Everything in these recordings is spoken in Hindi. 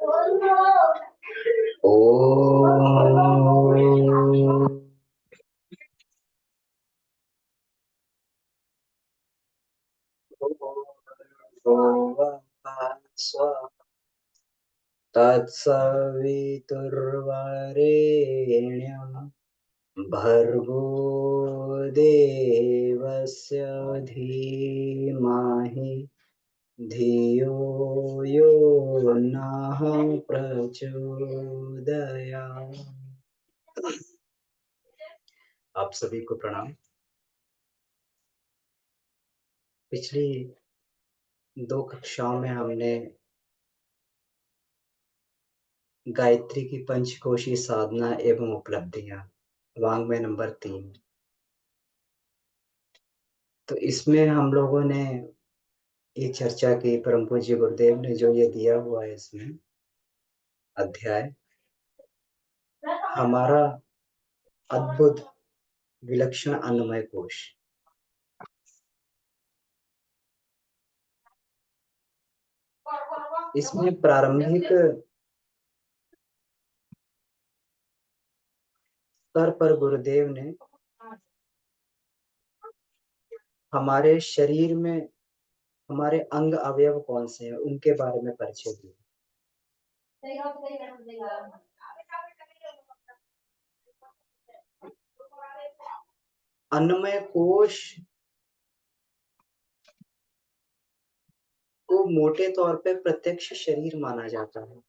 ओम तत्सवितुर्वरेण्यं भर्गो देवस्य धीमहि धियो यो नः प्रचोदयात्। आप सभी को प्रणाम। पिछली 2 कक्षाओं में हमने गायत्री की पंचकोशी साधना एवं उपलब्धियां वांग्मय नंबर 3, तो इसमें हम लोगों ने ये चर्चा की, परम पूज्य गुरुदेव ने जो ये दिया हुआ है इसमें अध्याय, हमारा अद्भुत विलक्षण अन्नमय कोश। इसमें प्रारंभिक स्तर पर गुरुदेव ने हमारे शरीर में हमारे अंग अवयव कौन से हैं उनके बारे में परिचय दिया। अन्नमय कोश को मोटे तौर पे प्रत्यक्ष शरीर माना जाता है,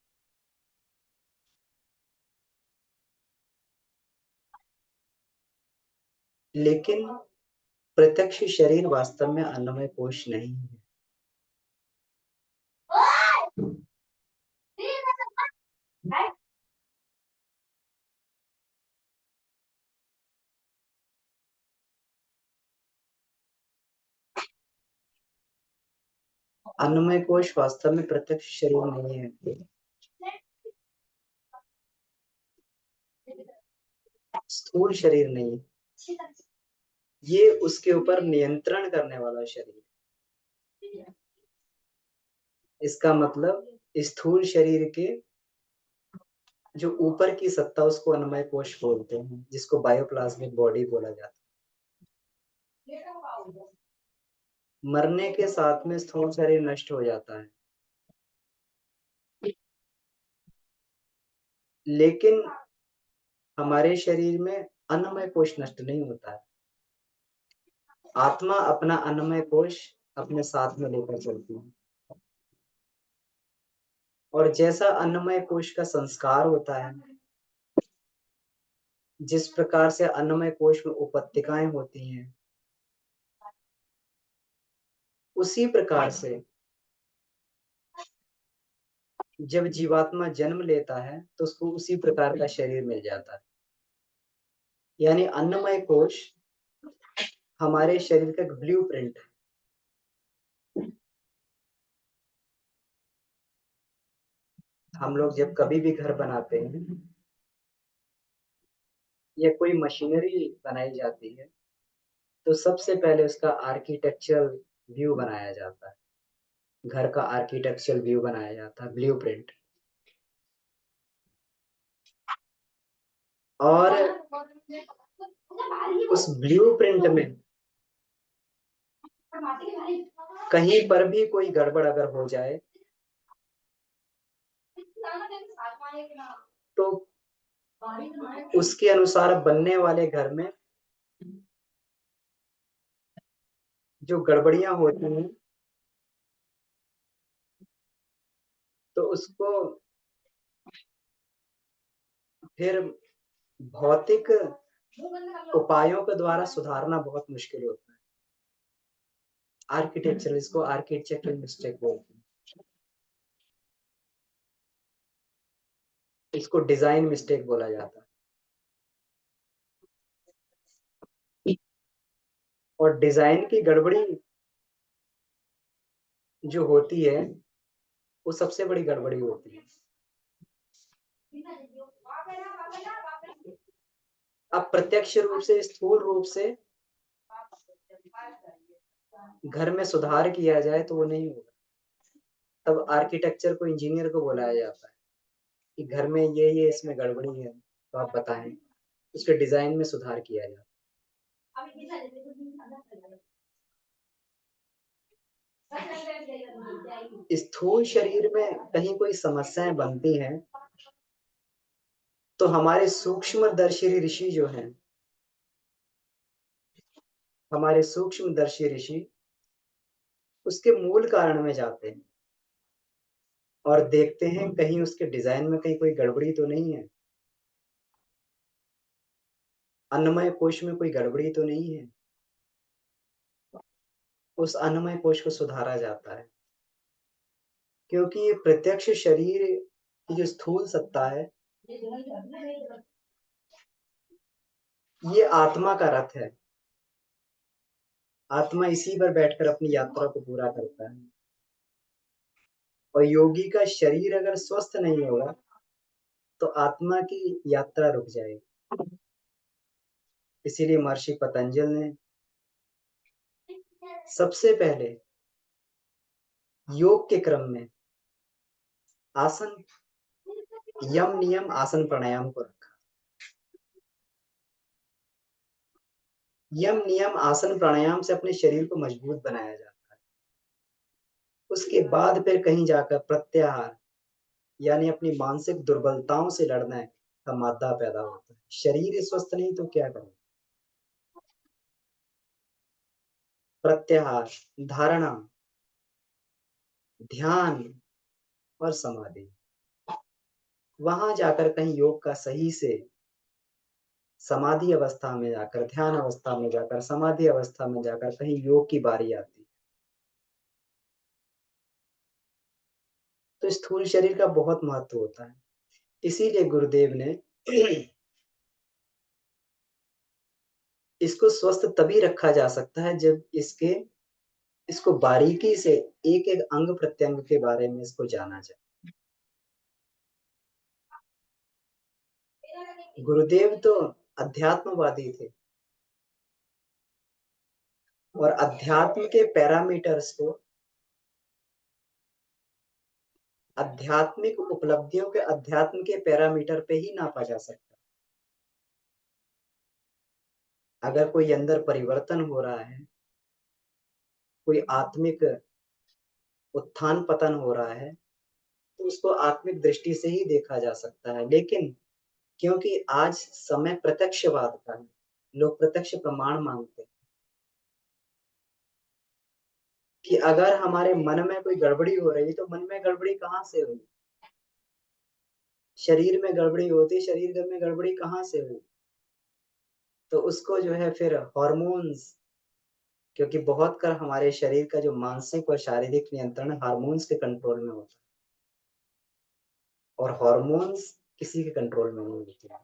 लेकिन प्रत्यक्ष शरीर वास्तव में अन्नमय कोश नहीं है। अन्नमय कोश वास्तव में प्रत्यक्ष शरीर नहीं है, स्थूल शरीर नहीं, ये उसके ऊपर नियंत्रण करने वाला शरीर। इसका मतलब स्थूल शरीर के जो ऊपर की सत्ता उसको अन्नमय कोश बोलते हैं, जिसको बायोप्लाज्मिक बॉडी बोला जाता है। मरने के साथ में स्थूल शरीर नष्ट हो जाता है, लेकिन हमारे शरीर में अन्नमय कोश नष्ट नहीं होता है। आत्मा अपना अन्नमय कोश अपने साथ में लेकर चलती है, और जैसा अन्नमय कोश का संस्कार होता है, जिस प्रकार से अन्नमय कोश में उपत्तिकाएं होती हैं, उसी प्रकार से जब जीवात्मा जन्म लेता है तो उसको उसी प्रकार का शरीर मिल जाता है। यानी अन्नमय कोश हमारे शरीर का एक ब्लूप्रिंट है। हम लोग जब कभी भी घर बनाते हैं या कोई मशीनरी बनाई जाती है, तो सबसे पहले उसका आर्किटेक्चरल व्यू बनाया जाता है, घर का आर्किटेक्चरल व्यू बनाया जाता है, ब्लूप्रिंट। और उस ब्लूप्रिंट में कहीं पर भी कोई गड़बड़ अगर हो जाए तो उसके अनुसार बनने वाले घर में जो गड़बड़ियां होती हैं, तो उसको फिर भौतिक उपायों के द्वारा सुधारना बहुत मुश्किल होता है। आर्किटेक्चर, इसको आर्किटेक्चरल मिस्टेक बोलते हैं, इसको डिजाइन मिस्टेक बोला जाता है। और डिजाइन की गड़बड़ी जो होती है वो सबसे बड़ी गड़बड़ी होती है। अब प्रत्यक्ष रूप से, स्थूल रूप से घर में सुधार किया जाए तो वो नहीं होगा, तब आर्किटेक्चर को, इंजीनियर को बुलाया जाता है। कि घर में ये इसमें गड़बड़ी है, तो आप बताएं, उसके डिजाइन में सुधार किया जाए। स्थूल शरीर में कहीं कोई समस्याएं बनती हैं, तो हमारे सूक्ष्मदर्शी ऋषि जो हैं, हमारे सूक्ष्मदर्शी ऋषि उसके मूल कारण में जाते हैं और देखते हैं कहीं उसके डिजाइन में कहीं कोई गड़बड़ी तो नहीं है, अन्नमय कोश में कोई गड़बड़ी तो नहीं है। उस अन्नमय कोश को सुधारा जाता है, क्योंकि ये प्रत्यक्ष शरीर की जो स्थूल सत्ता है, ये आत्मा का रथ है। आत्मा इसी पर बैठकर अपनी यात्रा को पूरा करता है, और योगी का शरीर अगर स्वस्थ नहीं होगा तो आत्मा की यात्रा रुक जाएगी। इसीलिए महर्षि पतंजल ने सबसे पहले योग के क्रम में आसन, यम नियम आसन प्राणायाम को रखा। यम नियम आसन प्राणायाम से अपने शरीर को मजबूत बनाया जाता है। उसके बाद फिर कहीं जाकर प्रत्याहार, यानी अपनी मानसिक दुर्बलताओं से लड़ना है का मादा पैदा होता है। शरीर ही स्वस्थ नहीं तो क्या करें? प्रत्याहार, धारणा, ध्यान और समाधि, वहां जाकर कहीं योग का सही से समाधि अवस्था में जाकर, ध्यान अवस्था में जाकर, समाधि अवस्था में जाकर कहीं योग की बारी आती है। तो स्थूल शरीर का बहुत महत्व होता है। इसीलिए गुरुदेव ने इसको स्वस्थ तभी रखा जा सकता है जब इसको बारीकी से एक एक अंग प्रत्यंग के बारे में इसको जाना जाए। गुरुदेव तो अध्यात्मवादी थे, और अध्यात्म के पैरामीटर्स को आध्यात्मिक उपलब्धियों के अध्यात्म के पैरामीटर पे ही नापा जा सकता। अगर कोई अंदर परिवर्तन हो रहा है, कोई आत्मिक उत्थान पतन हो रहा है, तो उसको आत्मिक दृष्टि से ही देखा जा सकता है। लेकिन क्योंकि आज समय प्रत्यक्षवाद का है, लोग प्रत्यक्ष प्रमाण मांगते हैं कि अगर हमारे मन में कोई गड़बड़ी हो रही है तो मन में गड़बड़ी कहाँ से हुई? शरीर में गड़बड़ी होती, शरीर में गड़बड़ी कहाँ से हुई? तो उसको जो है फिर हॉर्मोन्स, क्योंकि बहुत कर हमारे शरीर का जो मानसिक और शारीरिक नियंत्रण हार्मोन्स के कंट्रोल में होता है, और हार्मोन्स किसी के कंट्रोल में नहीं होते हैं,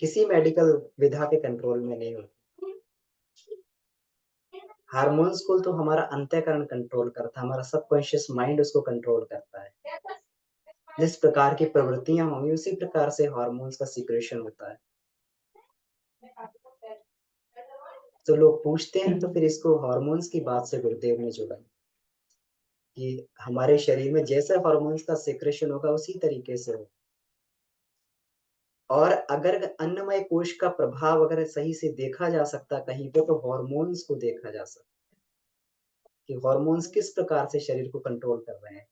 किसी मेडिकल विधा के कंट्रोल में नहीं होते। हार्मोन्स को तो हमारा अंतःकरण कंट्रोल करता है, हमारा सबकॉन्शियस माइंड उसको कंट्रोल करता है। जिस प्रकार की प्रवृत्तियां होंगी उसी प्रकार से हार्मोन्स का सीक्रेशन होता है। तो लोग पूछते हैं, तो फिर इसको हार्मोन्स की बात से गुरुदेव ने जोड़ा कि हमारे शरीर में जैसे हार्मोन्स का सीक्रेशन होगा उसी तरीके से हो। और अगर अन्नमय कोश का प्रभाव अगर सही से देखा जा सकता कहीं पे, तो हार्मोन्स को देखा जा सकता कि हार्मोन्स किस प्रकार से शरीर को कंट्रोल कर रहे हैं।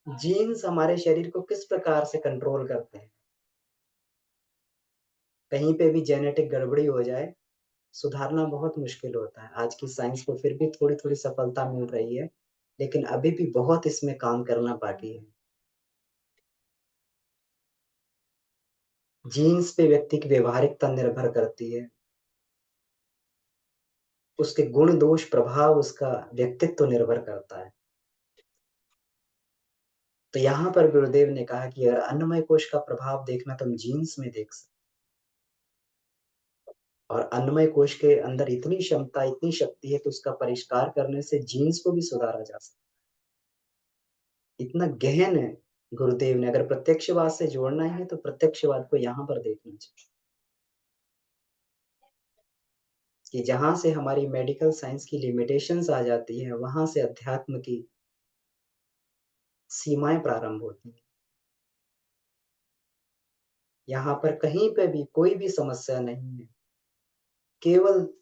जीन्स हमारे शरीर को किस प्रकार से कंट्रोल करते हैं। कहीं पे भी जेनेटिक गड़बड़ी हो जाए, सुधारना बहुत मुश्किल होता है। आज की साइंस को फिर भी थोड़ी थोड़ी सफलता मिल रही है, लेकिन अभी भी बहुत इसमें काम करना बाकी है। जीन्स पे व्यक्ति की व्यवहारिकता निर्भर करती है, उसके गुण दोष प्रभाव, उसका व्यक्तित्व निर्भर करता है। तो यहाँ पर गुरुदेव ने कहा कि अगर अन्नमय कोश का प्रभाव देखना तुम जीन्स में देख सकते, और अन्नमय कोश के अंदर इतनी क्षमता, इतनी शक्ति है कि उसका परिष्कार करने से जीन्स को भी सुधारा जा सकता है। इतना गहन है। गुरुदेव ने अगर प्रत्यक्षवाद से जोड़ना है तो प्रत्यक्षवाद को यहाँ पर देखना चाहिए, कि जहां से हमारी मेडिकल साइंस की लिमिटेशंस आ जाती है, वहां से अध्यात्म की सीमाएँ प्रारंभ होती हैं। यहाँ पर कहीं पे भी कोई भी समस्या नहीं है, केवल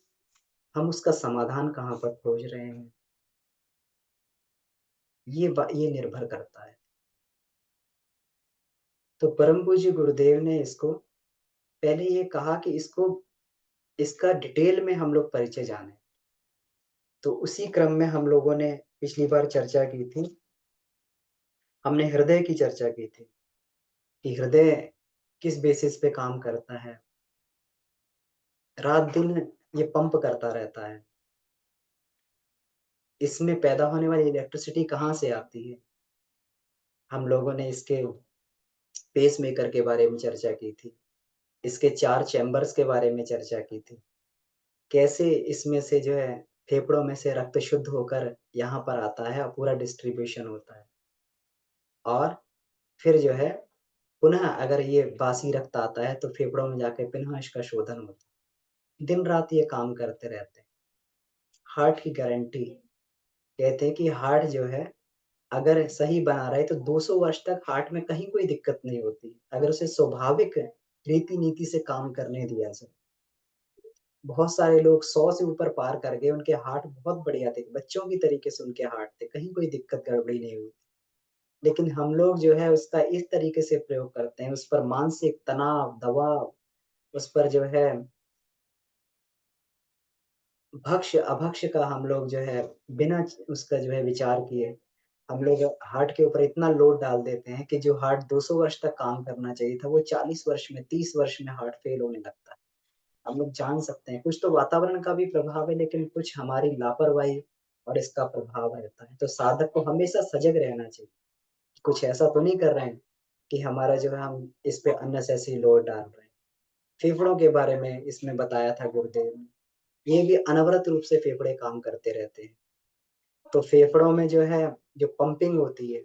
हम उसका समाधान कहाँ पर खोज रहे हैं, ये निर्भर करता है। तो परम पूज्य गुरुदेव ने इसको पहले ये कहा कि इसका डिटेल में हम लोग परिचय जानें। तो उसी क्रम में हम लोगों ने पिछली बार चर्चा की थी, हमने हृदय की चर्चा की थी कि हृदय किस बेसिस पे काम करता है। रात-दिन ये पंप करता रहता है। इसमें पैदा होने वाली इलेक्ट्रिसिटी कहाँ से आती है? हम लोगों ने इसके पेसमेकर के बारे में चर्चा की थी। इसके 4 चैम्बर्स के बारे में चर्चा की थी। कैसे इसमें से जो है फेफड़ों में से रक्त शुद्ध होकर यहाँ पर आता है और पूरा डिस्ट्रीब्यूशन होता है। और फिर जो है पुनः अगर ये बासी रक्त आता है तो फेफड़ों में जाके पुनः इसका शोधन होता है। दिन-रात ये काम करते रहते हैं। हार्ट की गारंटी कहते हैं कि हार्ट जो है अगर सही बना रहे तो 200 वर्ष तक हार्ट में कहीं कोई दिक्कत नहीं होती, अगर उसे स्वाभाविक रीति-नीति से काम करने दिया जाए। बहुत सारे लोग 100 से ऊपर पार कर गए, उनके हार्ट बहुत बढ़िया थे, बच्चों की तरीके से उनके हार्ट थे, कहीं कोई दिक्कत गड़बड़ी नहीं हुई। लेकिन हम लोग जो है उसका इस तरीके से प्रयोग करते हैं, उस पर मानसिक तनाव, दबाव, उस पर जो है भक्ष्य-अभक्ष्य का हम लोग जो है बिना उसका जो है विचार किए, हम लोग हार्ट के ऊपर इतना लोड डाल देते हैं कि जो हार्ट 200 वर्ष तक काम करना चाहिए था, वो 40 वर्ष में, 30 वर्ष में हार्ट फेल होने लगता है। हम लोग जान सकते हैं, कुछ तो वातावरण का भी प्रभाव है, लेकिन कुछ हमारी लापरवाही और इसका प्रभाव रहता है। तो साधक को हमेशा सजग रहना चाहिए। कुछ ऐसा तो नहीं कर रहे हैं कि हमारा जो है हम इस पे अननेसेसरी लोड डाल रहे हैं। फेफड़ों के बारे में इसमें बताया था गुरुदेव ने, ये भी अनवरत रूप से फेफड़े काम करते रहते हैं। तो फेफड़ों में जो है, जो पंपिंग होती है,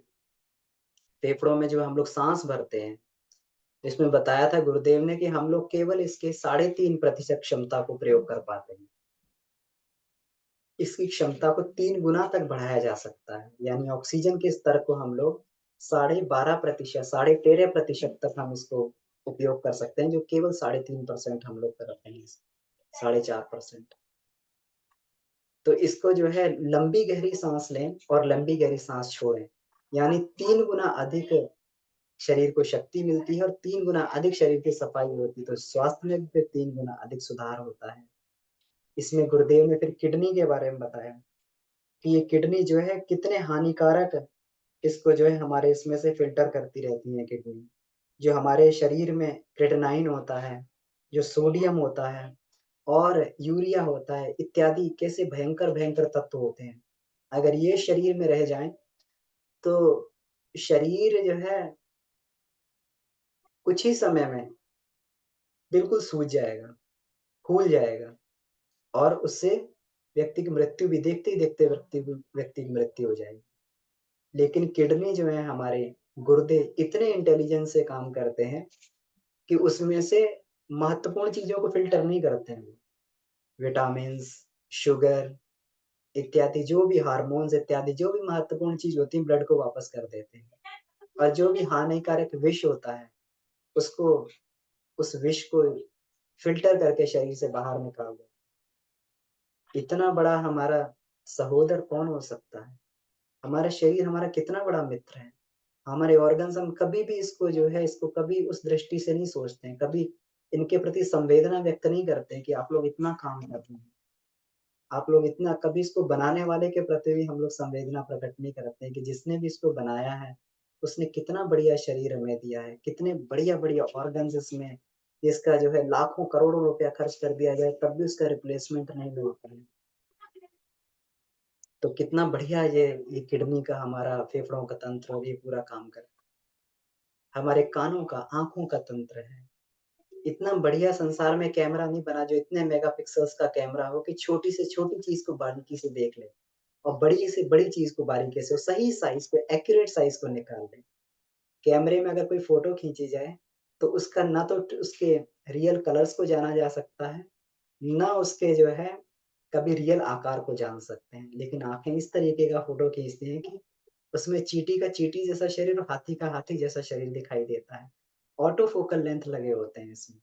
फेफड़ों में जो हम लोग साँस भरते हैं, इसमें बताया था गुरुदेव ने कि हम लोग केवल इसके 3.5% क्षमता को प्रयोग कर पाते हैं। इसकी क्षमता को 3 गुना तक बढ़ाया जा सकता है, यानी ऑक्सीजन के स्तर को हम लोग 12.5%, 13.5% तक हम इसको उपयोग कर सकते हैं, जो केवल 3.5% हम लोग करते हैं, 4.5%। तो इसको जो है लंबी गहरी साँस लें और लंबी गहरी साँस छोड़ें, यानी 3 गुना अधिक शरीर को शक्ति मिलती है और 3 गुना अधिक शरीर की सफाई होती है, तो स्वास्थ्य में भी फिर 3 गुना अधिक सुधार होता है। इसमें गुरुदेव ने फिर किडनी के बारे में बताया कि ये किडनी जो है कितने हानिकारक इसको जो है हमारे इसमें से फ़िल्टर करती रहती है किडनी। जो हमारे शरीर में क्रेटिनाइन होता है, जो सोडियम होता है और यूरिया होता है इत्यादि कैसे भयंकर-भयंकर तत्व होते हैं। अगर ये शरीर में रह जाएँ, तो शरीर जो है कुछ ही समय में बिल्कुल सूझ जाएगा, फूल जाएगा और उससे व्यक्ति की मृत्यु भी देखते ही देखते व्यक्ति की मृत्यु हो जाएगी। लेकिन किडनी जो है हमारे गुर्दे इतने इंटेलिजेंस से काम करते हैं कि उसमें से महत्वपूर्ण चीज़ों को फ़िल्टर नहीं करते हैं। विटामिन्स, शुगर इत्यादि जो भी हार्मोन्स इत्यादि जो भी महत्वपूर्ण चीज़ होती है ब्लड को वापस कर देते हैं। और जो भी हानिकारक विष होता है, उसको उस विष को फ़िल्टर करके शरीर से बाहर निकाल दें। इतना बड़ा हमारा सहोदर कौन हो सकता है? हमारा शरीर हमारा कितना बड़ा मित्र है। हमारे ऑर्गन्स हम कभी भी इसको जो है इसको कभी उस दृष्टि से नहीं सोचते हैं, कभी इनके प्रति संवेदना व्यक्त नहीं करते हैं कि आप लोग इतना काम कर रहे हैं। आप लोग इतना कभी इसको बनाने वाले के प्रति भी हम लोग संवेदना प्रकट नहीं करते हैं कि जिसने भी इसको बनाया है, उसने कितना बढ़िया शरीर हमें दिया है, कितने बढ़िया-बढ़िया ऑर्गन्स इसमें इसका जो है लाखों करोड़ों रुपया खर्च कर दिया जाए तब भी उसका रिप्लेसमेंट नहीं मिलता है। तो कितना बढ़िया ये किडनी का हमारा फेफड़ों का तंत्र ये पूरा काम करता है। हमारे कानों का, आँखों का तंत्र है। इतना बढ़िया संसार में कैमरा नहीं बना जो इतने मेगापिक्सेल्स का कैमरा हो कि छोटी से छोटी चीज़ को बारीकी से देख ले और बड़ी से बड़ी चीज़ को बारीकी से सही साइज़ पे एक्यूरेट साइज़ को निकाल ले। कैमरे में अगर कोई फ़ोटो खींची जाए, तो उसका ना तो उसके रियल कलर्स को जाना जा सकता है, ना उसके जो है कभी रियल आकार को जान सकते हैं। लेकिन आँखें इस तरीके का फ़ोटो खींचती हैं कि उसमें चींटी का चींटी जैसा शरीर और हाथी का हाथी जैसा शरीर दिखाई देता है। ऑटो फोकल लेंथ लगे होते हैं इसमें।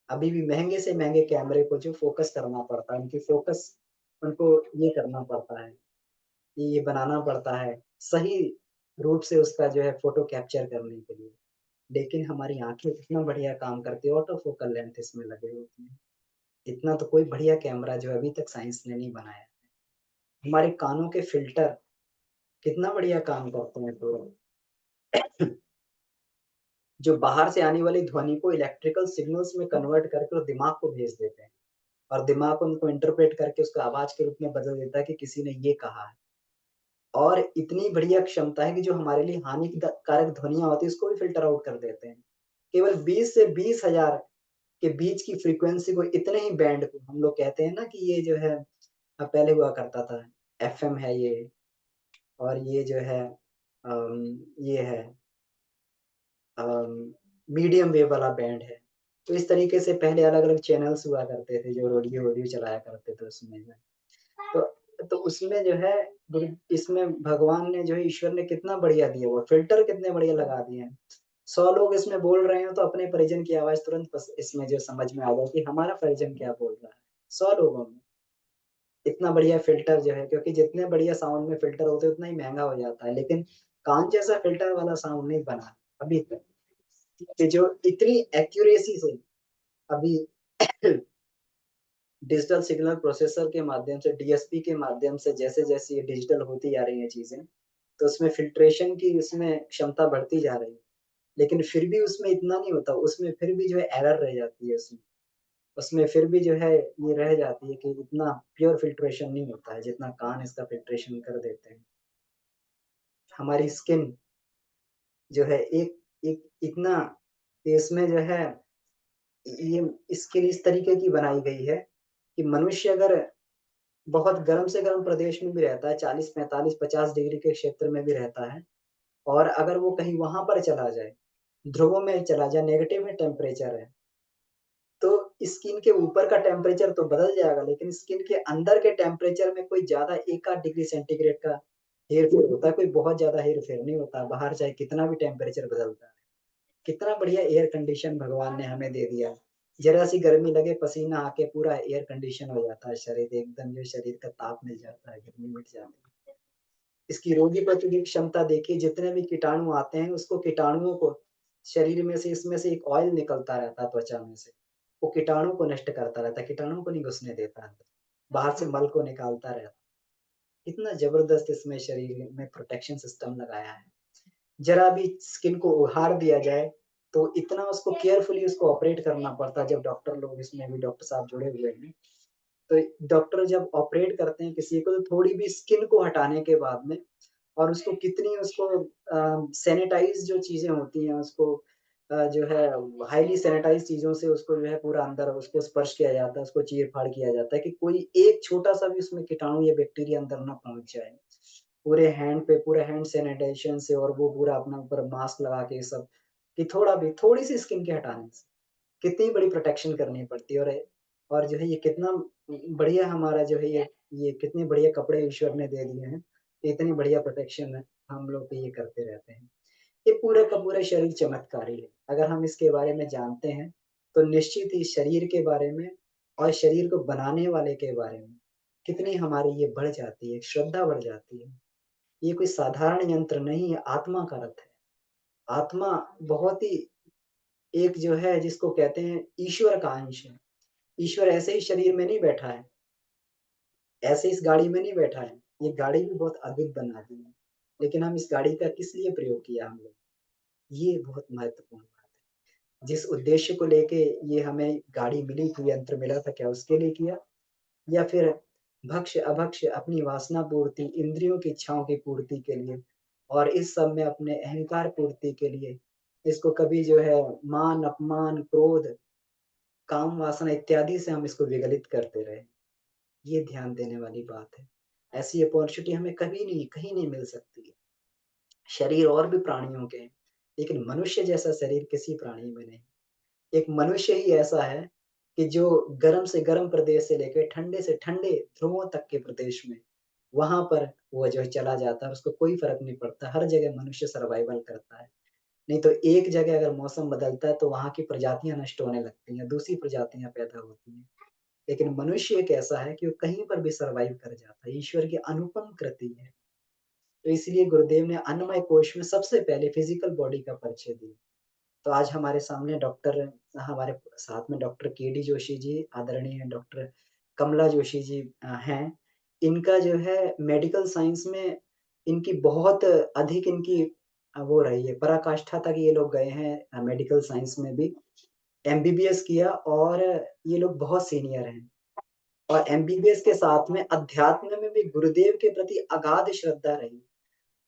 अभी भी महँगे से महँगे कैमरे को जो फ़ोकस करना पड़ता है, उनकी फ़ोकस उनको ये करना पड़ता है, ये बनाना पड़ता है, सही रूप से उसका जो है फ़ोटो कैप्चर करने के लिए। लेकिन हमारी आँखें कितना बढ़िया काम करती है, ऑटो फ़ोकल लेंथ इसमें लगे होते हैं। इतना तो कोई बढ़िया कैमरा जो है अभी तक साइंस ने नहीं बनाया। हमारे कानों के फ़िल्टर कितना बढ़िया काम करते हैं तो जो बाहर से आने वाली ध्वनि को इलेक्ट्रिकल सिग्नल्स में कन्वर्ट करके वो दिमाग को भेज देते हैं और दिमाग उनको इंटरप्रेट करके उसको आवाज़ के रूप में बदल देता है कि किसी ने ये कहा है। और इतनी बढ़िया क्षमता है कि जो हमारे लिए कारक ध्वनियाँ होती हैं उसको भी फ़िल्टर आउट कर देते हैं। केवल 20 से 20,000 के बीच की फ्रीक्वेंसी को इतने ही बैंड को हम लोग कहते हैं ना कि ये जो है पहले हुआ करता था, एफएम है ये और ये जो है ये है मीडियम वेव वाला बैंड है। तो इस तरीके से पहले अलग-अलग चैनल्स हुआ करते थे जो रेडियो-वेडियो चलाया करते थे उसमें जो है। तो उसमें जो है गुरु इसमें भगवान ने जो है ईश्वर ने कितना बढ़िया दिया हुआ फ़िल्टर कितने बढ़िया लगा दिए हैं। 100 लोग इसमें बोल रहे हैं तो अपने परिजन की आवाज़ तुरंत बस इसमें जो समझ में आ गया कि हमारा परिजन क्या बोल रहा है। 100 लोगों में। इतना बढ़िया फ़िल्टर जो है क्योंकि जितने बढ़िया साउंड में फ़िल्टर होते हैं उतना ही महँगा हो जाता है। लेकिन कान जैसा फ़िल्टर वाला साउंड नहीं बना अभी तक। कि जो इतनी एक्यूरेसी से अभी डिजिटल सिग्नल प्रोसेसर के माध्यम से डीएसपी के माध्यम से जैसे-जैसे ये डिजिटल होती जा रही हैं चीज़ें, तो उसमें फ़िल्ट्रेशन की उसमें क्षमता बढ़ती जा रही है। लेकिन फिर भी उसमें इतना नहीं होता, उसमें फिर भी जो है एरर रह जाती है उसमें। उसमें फिर भी जो है ये रह जाती है कि इतना प्योर फ़िल्ट्रेशन नहीं होता है, जितना कान इसका फ़िल्ट्रेशन कर देते हैं। हमारी स्किन जो है एक एक इतना इसमें जो है ये स्किन इस तरीके की बनाई गई है कि मनुष्य अगर बहुत गर्म से गर्म प्रदेश में भी रहता है, 40, 45, 50 डिग्री के क्षेत्र में भी रहता है और अगर वो कहीं वहाँ पर चला जाए, ध्रुवों में चला जाए, नेगेटिव में टेम्परेचर है, तो स्किन के ऊपर का टेम्परेचर तो बदल जाएगा, लेकिन स्किन के अंदर के टेम्परेचर में कोई ज़्यादा 1 आध डिग्री सेंटीग्रेड का हेर-फेर होता है, कोई बहुत ज़्यादा हेर-फेर नहीं होता, बाहर चाहे कितना भी टेम्परेचर बदलता है। कितना बढ़िया एयर कंडीशन भगवान ने हमें दे दिया। ज़रा-सी गर्मी लगे, पसीना आके पूरा एयर कंडीशन हो जाता है शरीर, एकदम जो शरीर का ताप मिल जाता है, गर्मी मिट जाती है। इसकी रोगी प्रतिरोधक क्षमता देखिए, जितने भी कीटाणु आते हैं, उसको कीटाणुओं को शरीर में से इसमें से एक ऑयल निकलता रहता है त्वचा में से, वो कीटाणु को नष्ट करता रहता है, कीटाणुओं को नहीं घुसने देता अंदर, बाहर से मल को निकालता रहता है। कितना ज़बरदस्त इसमें शरीर में प्रोटेक्शन सिस्टम लगाया है। ज़रा भी स्किन को उघाड़ दिया जाए, तो इतना उसको केयरफुली उसको ऑपरेट करना पड़ता है, जब डॉक्टर लोग इसमें भी डॉक्टर साहब जुड़े हुए हैं। तो डॉक्टर जब ऑपरेट करते हैं किसी को तो थोड़ी भी स्किन को हटाने के बाद में और उसको कितनी उसको सैनिटाइज़ जो चीज़ें होती हैं उसको जो है हाइली सैनिटाइज़ चीज़ों से उसको जो है पूरा अंदर उसको स्पर्श किया जाता है, उसको चीर-फाड़ किया जाता है कि कोई एक छोटा-सा भी उसमें कीटाणु या बैक्टीरिया अंदर ना पहुँच जाए। पूरे हैंड पे पूरा हैंड सैनिटाइज़ेशन से और वो पूरा अपना ऊपर मास्क लगा के सब कि थोड़ा भी थोड़ी-सी स्किन के हटाने से कितनी बड़ी प्रोटेक्शन करनी पड़ती है और जो है ये कितना बढ़िया हमारा जो है ये कितने बढ़िया कपड़े ईश्वर ने दे दिए हैं। इतनी बढ़िया प्रोटेक्शन है, हम लोग पे ये करते रहते हैं। ये पूरा का पूरा शरीर चमत्कारी है। अगर हम इसके बारे में जानते हैं, तो निश्चित ही शरीर के बारे में और शरीर को बनाने वाले के बारे में कितनी हमारी ये बढ़ जाती है, श्रद्धा बढ़ जाती है। ये कोई साधारण यंत्र नहीं है, आत्मा का रथ है। आत्मा बहुत ही एक जो है जिसको कहते हैं ईश्वर का अंश है। ईश्वर ऐसे ही शरीर में नहीं बैठा है, ऐसे इस गाड़ी में नहीं बैठा है। ये गाड़ी भी बहुत अद्भुत बना दी है। लेकिन हम इस गाड़ी का किस लिए प्रयोग किया हम लोग? ये बहुत महत्वपूर्ण बात है। जिस उद्देश्य को लेके ये हमें गाड़ी मिली थी, यंत्र मिला था, क्या उसके लिए किया? या फिर भक्ष्य-अभक्ष्य अपनी वासना पूर्ति, इंद्रियों की इच्छाओं की पूर्ति के लिए और इस सब में अपने अहंकार पूर्ति के लिए, इसको कभी जो है मान, अपमान, क्रोध, काम वासना इत्यादि से हम इसको विगलित करते रहे। ये ध्यान देने वाली बात है। ऐसी अपॉर्च्युनिटी हमें कभी नहीं, कहीं नहीं मिल सकती है। शरीर और भी प्राणियों के हैं, लेकिन मनुष्य जैसा शरीर किसी प्राणी में नहीं। एक मनुष्य ही ऐसा है कि जो गर्म से गर्म प्रदेश से लेके ठंडे से ठंडे ध्रुवों तक के प्रदेश में वहाँ पर वो जो है चला जाता है, उसको कोई फ़र्क नहीं पड़ता, हर जगह मनुष्य सर्वाइवल करता है। नहीं तो एक जगह अगर मौसम बदलता है तो वहाँ की प्रजातियाँ नष्ट होने लगती हैं, दूसरी प्रजातियाँ पैदा होती हैं। लेकिन मनुष्य एक ऐसा है कि वो कहीं पर भी सर्वाइव कर जाता है, ईश्वर की अनुपम कृति है। तो इसलिए गुरुदेव ने अन्नमय कोश में सबसे पहले फिज़िकल बॉडी का परिचय दिया। तो आज हमारे सामने हमारे साथ में डॉक्टर केडी जोशी जी, आदरणीय डॉक्टर कमला जोशी जी हैं। इनका जो है मेडिकल साइंस में इनकी बहुत अधिक वो रही है, पराकाष्ठा तक ये लोग गए हैं मेडिकल साइंस में भी। एमबीबीएस किया और ये लोग बहुत सीनियर हैं। और एमबीबीएस के साथ में अध्यात्म में भी गुरुदेव के प्रति अगाध श्रद्धा रही।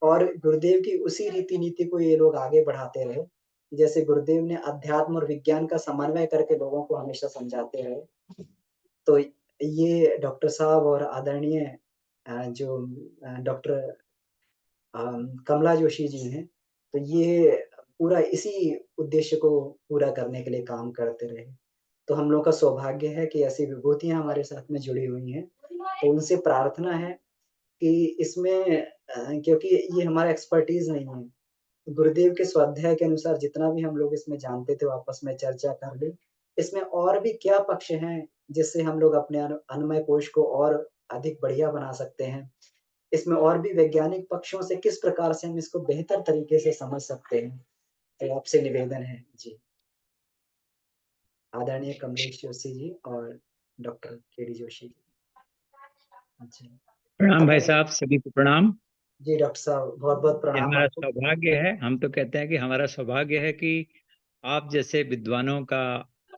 और गुरुदेव की उसी रीति-नीति को ये लोग आगे बढ़ाते रहे। जैसे गुरुदेव ने अध्यात्म और विज्ञान का समन्वय करके लोगों को हमेशा समझाते रहे। तो ये डॉक्टर साहब और आदरणीय जो डॉक्टर कमला जोशी जी हैं, तो ये पूरा इसी उद्देश्य को पूरा करने के लिए काम करते रहे। तो हम लोग का सौभाग्य है कि ऐसी विभूतियाँ हमारे साथ में जुड़ी हुई हैं। तो उनसे प्रार्थना है कि इसमें क्योंकि ये हमारा एक्सपर्टीज़ नहीं है। गुरुदेव के स्वाध्याय के अनुसार जितना भी हम लोग इसमें जानते थे, वो आपस में चर्चा कर लें। इसमें और भी क्या पक्ष हैं, जिससे हम लोग अपने अन्नमय कोश को और अधिक बढ़िया बना सकते हैं। इसमें और भी वैज्ञानिक पक्षों से किस प्रकार से हम इसको बेहतर तरीके से समझ सकते हैं। तो आपसे निवेदन है। जी, आदरणीय कमलेश जोशी जी और डॉक्टर केडी जोशी जी। जी। प्रणाम भाई अब साहब, सभी को प्रणाम। जी, डॉक्टर साहब बहुत-बहुत ये प्रणाम हमारा आपको। सौभाग्य है, हम तो कहते हैं कि हमारा सौभाग्य है कि आप जैसे विद्वानों का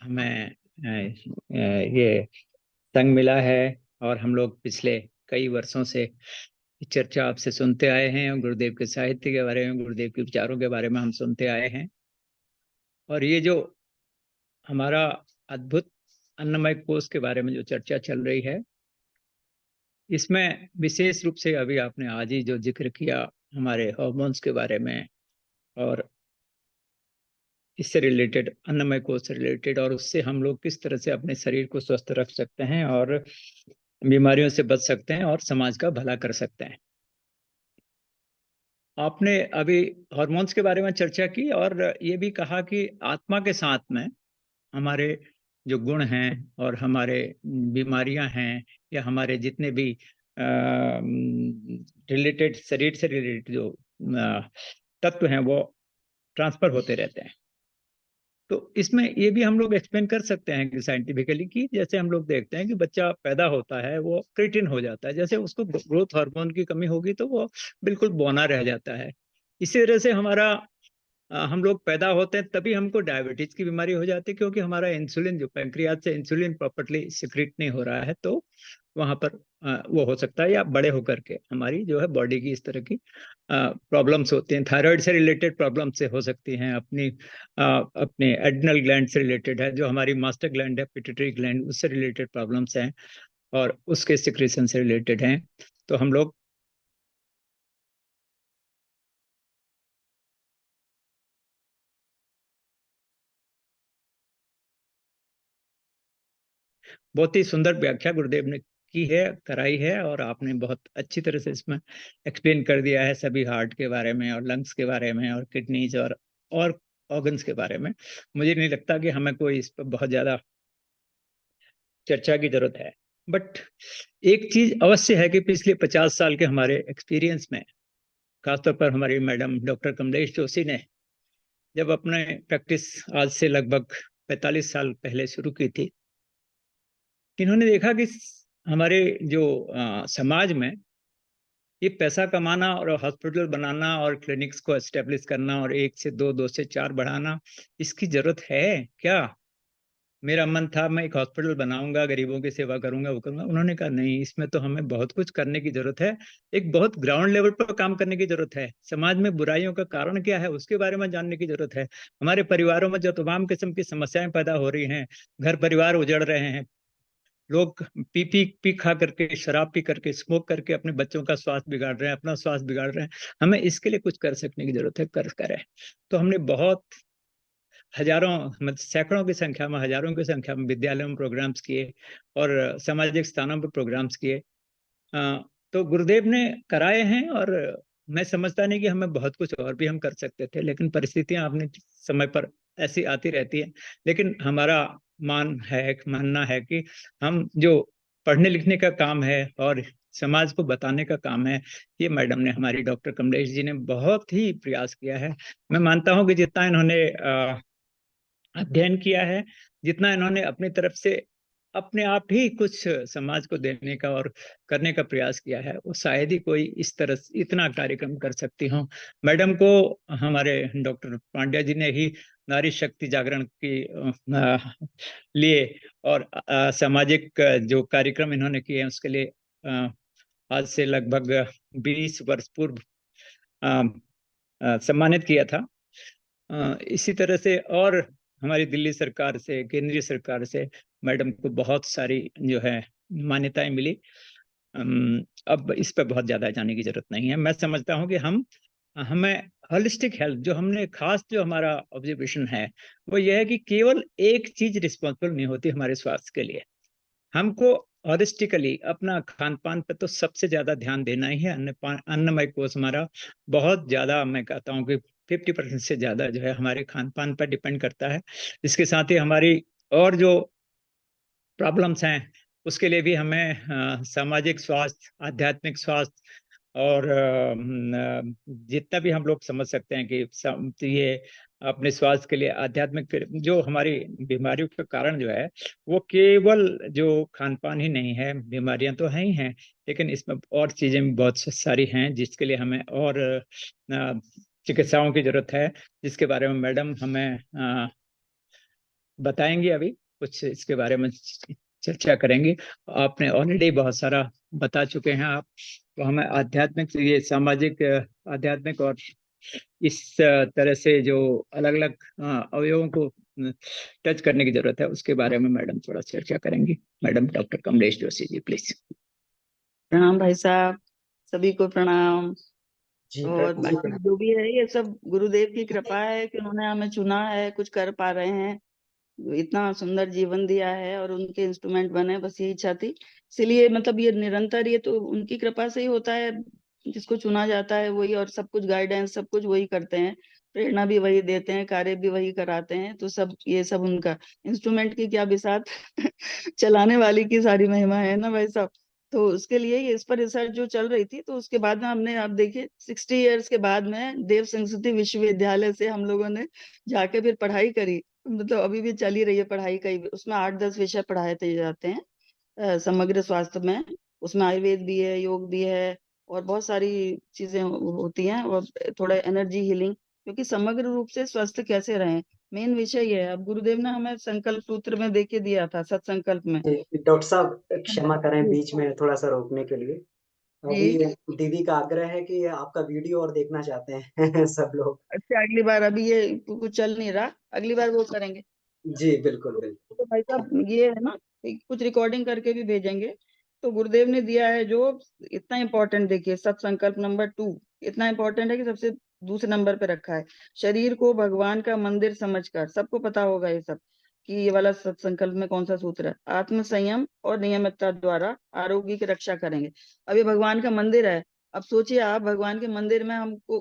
हमें ये संग मिला है। और हम लोग पिछले कई वर्षों से चर्चा आपसे सुनते आए हैं और गुरुदेव के साहित्य के बारे में, गुरुदेव के विचारों के बारे में हम सुनते आए हैं। और ये जो हमारा अद्भुत अन्नमय कोश के बारे में जो चर्चा चल रही है, इसमें विशेष रूप से अभी आपने आज ही जो जिक्र किया हमारे हॉर्मोन्स के बारे में, और इससे रिलेटेड, अन्नमय कोश से रिलेटेड, और उससे हम लोग किस तरह से अपने शरीर को स्वस्थ रख सकते हैं और बीमारियों से बच सकते हैं और समाज का भला कर सकते हैं। आपने अभी हार्मोन्स के बारे में चर्चा की और ये भी कहा कि आत्मा के साथ में हमारे जो गुण हैं और हमारे बीमारियां हैं या हमारे जितने भी रिलेटेड, शरीर से रिलेटेड जो तत्व हैं वो ट्रांसफर होते रहते हैं। तो इसमें ये भी हम लोग एक्सप्लेन कर सकते हैं कि साइंटिफिकली, कि जैसे हम लोग देखते हैं कि बच्चा पैदा होता है वो क्रिटिन हो जाता है, जैसे उसको ग्रोथ हार्मोन की कमी होगी तो वो बिल्कुल बौना रह जाता है। इसी तरह से हम लोग पैदा होते हैं तभी हमको डायबिटीज की बीमारी हो जाती है, क्योंकि हमारा इंसुलिन, जो पैंक्रियाज से इंसुलिन प्रॉपर्ली सिक्रीट नहीं हो रहा है, तो वहां पर वो हो सकता है। या बड़े होकर के हमारी जो है बॉडी की इस तरह की प्रॉब्लम्स होती हैं, थायराइड से रिलेटेड प्रॉब्लम से हो सकती हैं, अपने एड्रिनल ग्लैंड से रिलेटेड है, जो हमारी मास्टर ग्लैंड है, पिट्यूटरी ग्लैंड, उससे रिलेटेड प्रॉब्लम्स हैं और उसके सिक्रेशन से रिलेटेड हैं। तो हम लोग बहुत ही सुंदर व्याख्या गुरुदेव ने की है, कराई है, और आपने बहुत अच्छी तरह से इसमें एक्सप्लेन कर दिया है सभी हार्ट के बारे में और लंग्स के बारे में और किडनीज और ऑर्गन्स के बारे में। मुझे नहीं लगता कि हमें कोई इस पर बहुत ज्यादा चर्चा की जरूरत है। बट एक चीज अवश्य है कि पिछले 50 साल के हमारे एक्सपीरियंस में, खासतौर पर हमारी मैडम डॉक्टर कमलेश जोशी ने जब अपने प्रैक्टिस आज से लगभग 45 साल पहले शुरू की थी, इन्होंने देखा कि हमारे जो समाज में ये पैसा कमाना और हॉस्पिटल बनाना और क्लिनिक्स को एस्टेब्लिश करना और 1 से 2, 2 से 4 बढ़ाना, इसकी जरूरत है क्या? मेरा मन था मैं एक हॉस्पिटल बनाऊंगा, गरीबों की सेवा करूंगा, वो करूंगा। उन्होंने कहा नहीं, इसमें तो हमें बहुत कुछ करने की जरूरत है। एक बहुत ग्राउंड लेवल पर काम करने की जरूरत है। समाज में बुराइयों का कारण क्या है उसके बारे में जानने की जरूरत है। हमारे परिवारों में जो तमाम किस्म की समस्याएं पैदा हो रही हैं, घर परिवार उजड़ रहे हैं, लोग पी खा करके, शराब पी करके, स्मोक करके अपने बच्चों का स्वास्थ्य बिगाड़ रहे हैं, अपना स्वास्थ्य बिगाड़ रहे हैं। हमें इसके लिए कुछ कर सकने की जरूरत है, करें। तो हमने बहुत हजारों, मतलब सैकड़ों की संख्या में, हजारों की संख्या में विद्यालयों में प्रोग्राम्स किए और सामाजिक स्थानों पर प्रोग्राम्स किए। तो गुरुदेव ने कराए हैं, और मैं समझता नहीं कि हमें बहुत कुछ और भी हम कर सकते थे, लेकिन परिस्थितियां अपने समय पर ऐसी आती रहती है। लेकिन हमारा मानना है कि हम जो पढ़ने लिखने का काम है और समाज को बताने का काम है, ये मैडम ने, हमारी डॉक्टर कमलेश जी ने बहुत ही प्रयास किया है। मैं मानता हूँ कि जितना इन्होंने अध्ययन किया है, जितना इन्होंने अपनी तरफ से अपने आप ही कुछ समाज को देने का और करने का प्रयास किया है, वो शायद ही कोई इस तरह इतना कार्यक्रम कर सकती हो। मैडम को हमारे डॉक्टर पांड्या जी ने ही नारी शक्ति जागरण की लिए और सामाजिक जो कार्यक्रम इन्होंने किए हैं उसके लिए आज से लगभग 20 वर्ष पूर्व सम्मानित किया था। इसी तरह से और हमारी दिल्ली सरकार से, केंद्रीय सरकार से मैडम को बहुत सारी जो है मान्यताएं मिली। अब इस पर बहुत ज्यादा जाने की जरूरत नहीं है। मैं समझता हूँ कि हमें होलिस्टिक हेल्थ, जो हमने खास जो हमारा ऑब्जर्वेशन है वो ये है कि केवल एक चीज रिस्पॉन्सिबल नहीं होती हमारे स्वास्थ्य के लिए। हमको हॉलिस्टिकली अपना खान पान पर तो सबसे ज्यादा ध्यान देना ही है। अन्नमय कोश हमारा बहुत ज्यादा, मैं कहता हूँ कि 50% से ज्यादा जो है हमारे खान पान पर डिपेंड करता है। इसके साथ ही हमारी और जो प्रॉब्लम्स हैं उसके लिए भी हमें सामाजिक स्वास्थ्य, आध्यात्मिक स्वास्थ्य और जितना भी हम लोग समझ सकते हैं कि ये अपने स्वास्थ्य के लिए आध्यात्मिक, जो हमारी बीमारियों का कारण जो है वो केवल जो खान पान ही नहीं है। बीमारियां तो हैं ही हैं, लेकिन इसमें और चीजें भी बहुत सारी हैं जिसके लिए हमें और चिकित्साओं की जरूरत है, जिसके बारे में मैडम हमें बताएंगे। अभी कुछ इसके बारे में चर्चा करेंगे। आपने ऑलरेडी बहुत सारा बता चुके हैं आप, तो हमें आध्यात्मिक, ये सामाजिक, आध्यात्मिक और इस तरह से जो अलग अलग अवयवों को टच करने की जरूरत है, उसके बारे में मैडम थोड़ा चर्चा करेंगी। Madam doctor Kamlesh Joshi ji, please. प्रणाम भाई साहब, सभी को प्रणाम। जी और जी बाकी जो भी है ये सब गुरुदेव की कृपा है कि उन्होंने हमें चुना है, कुछ कर पा रहे हैं, इतना सुंदर जीवन दिया है और उनके इंस्ट्रूमेंट बने, बस यही इच्छा थी। इसलिए मतलब ये निरंतर, ये तो उनकी कृपा से ही होता है। जिसको चुना जाता है वही, और सब कुछ गाइडेंस सब कुछ वही करते हैं, प्रेरणा भी वही देते हैं, कार्य भी वही कराते हैं। तो सब ये सब उनका इंस्ट्रूमेंट की क्या बिसात चलाने वाली की सारी महिमा है ना भाई साहब। तो उसके लिए ये इस पर रिसर्च जो चल रही थी, तो उसके बाद में हमने, आप देखिए 60 इयर्स के बाद में देव संस्कृति विश्वविद्यालय से हम लोगों ने जाके फिर पढ़ाई करी। मतलब अभी भी चली रही है पढ़ाई, कई उसमें 8-10 विषय पढ़ाए थे जाते हैं समग्र स्वास्थ्य में। उसमें आयुर्वेद भी है, योग भी है, और बहुत सारी चीजें होती हैं, और थोड़ा एनर्जी हीलिंग, क्योंकि समग्र रूप से स्वस्थ कैसे रहें, मेन विषय ये है। अब गुरुदेव ने हमें संकल्प सूत्र में दे के दिया था, सत्संकल्प में। डॉक्टर साहब क्षमा करें जी बीच में थोड़ा सा रोकने के लिए। अभी जी। दीदी का आग्रह है कि आपका वीडियो और देखना चाहते हैं सब लोग। अच्छा, अगली बार, अभी ये कुछ चल नहीं रहा, अगली बार वो करेंगे। जी बिल्कुल बिल्कुल। तो भाई साहब ये है ना कि कुछ रिकॉर्डिंग करके भी भेजेंगे। तो गुरुदेव ने दिया है जो इतना इंपॉर्टेंट, देखिए सत्संकल्प नंबर 2 इतना इंपॉर्टेंट है कि सबसे दूसरे नंबर पे रखा है। शरीर को भगवान का मंदिर समझकर, सबको पता होगा ये सब कि ये वाला सत्संकल्प में कौन सा सूत्र है। आत्म संयम और नियमितता द्वारा आरोग्य की रक्षा करेंगे। अब ये भगवान का मंदिर है। अब सोचिए आप, भगवान के मंदिर में हमको,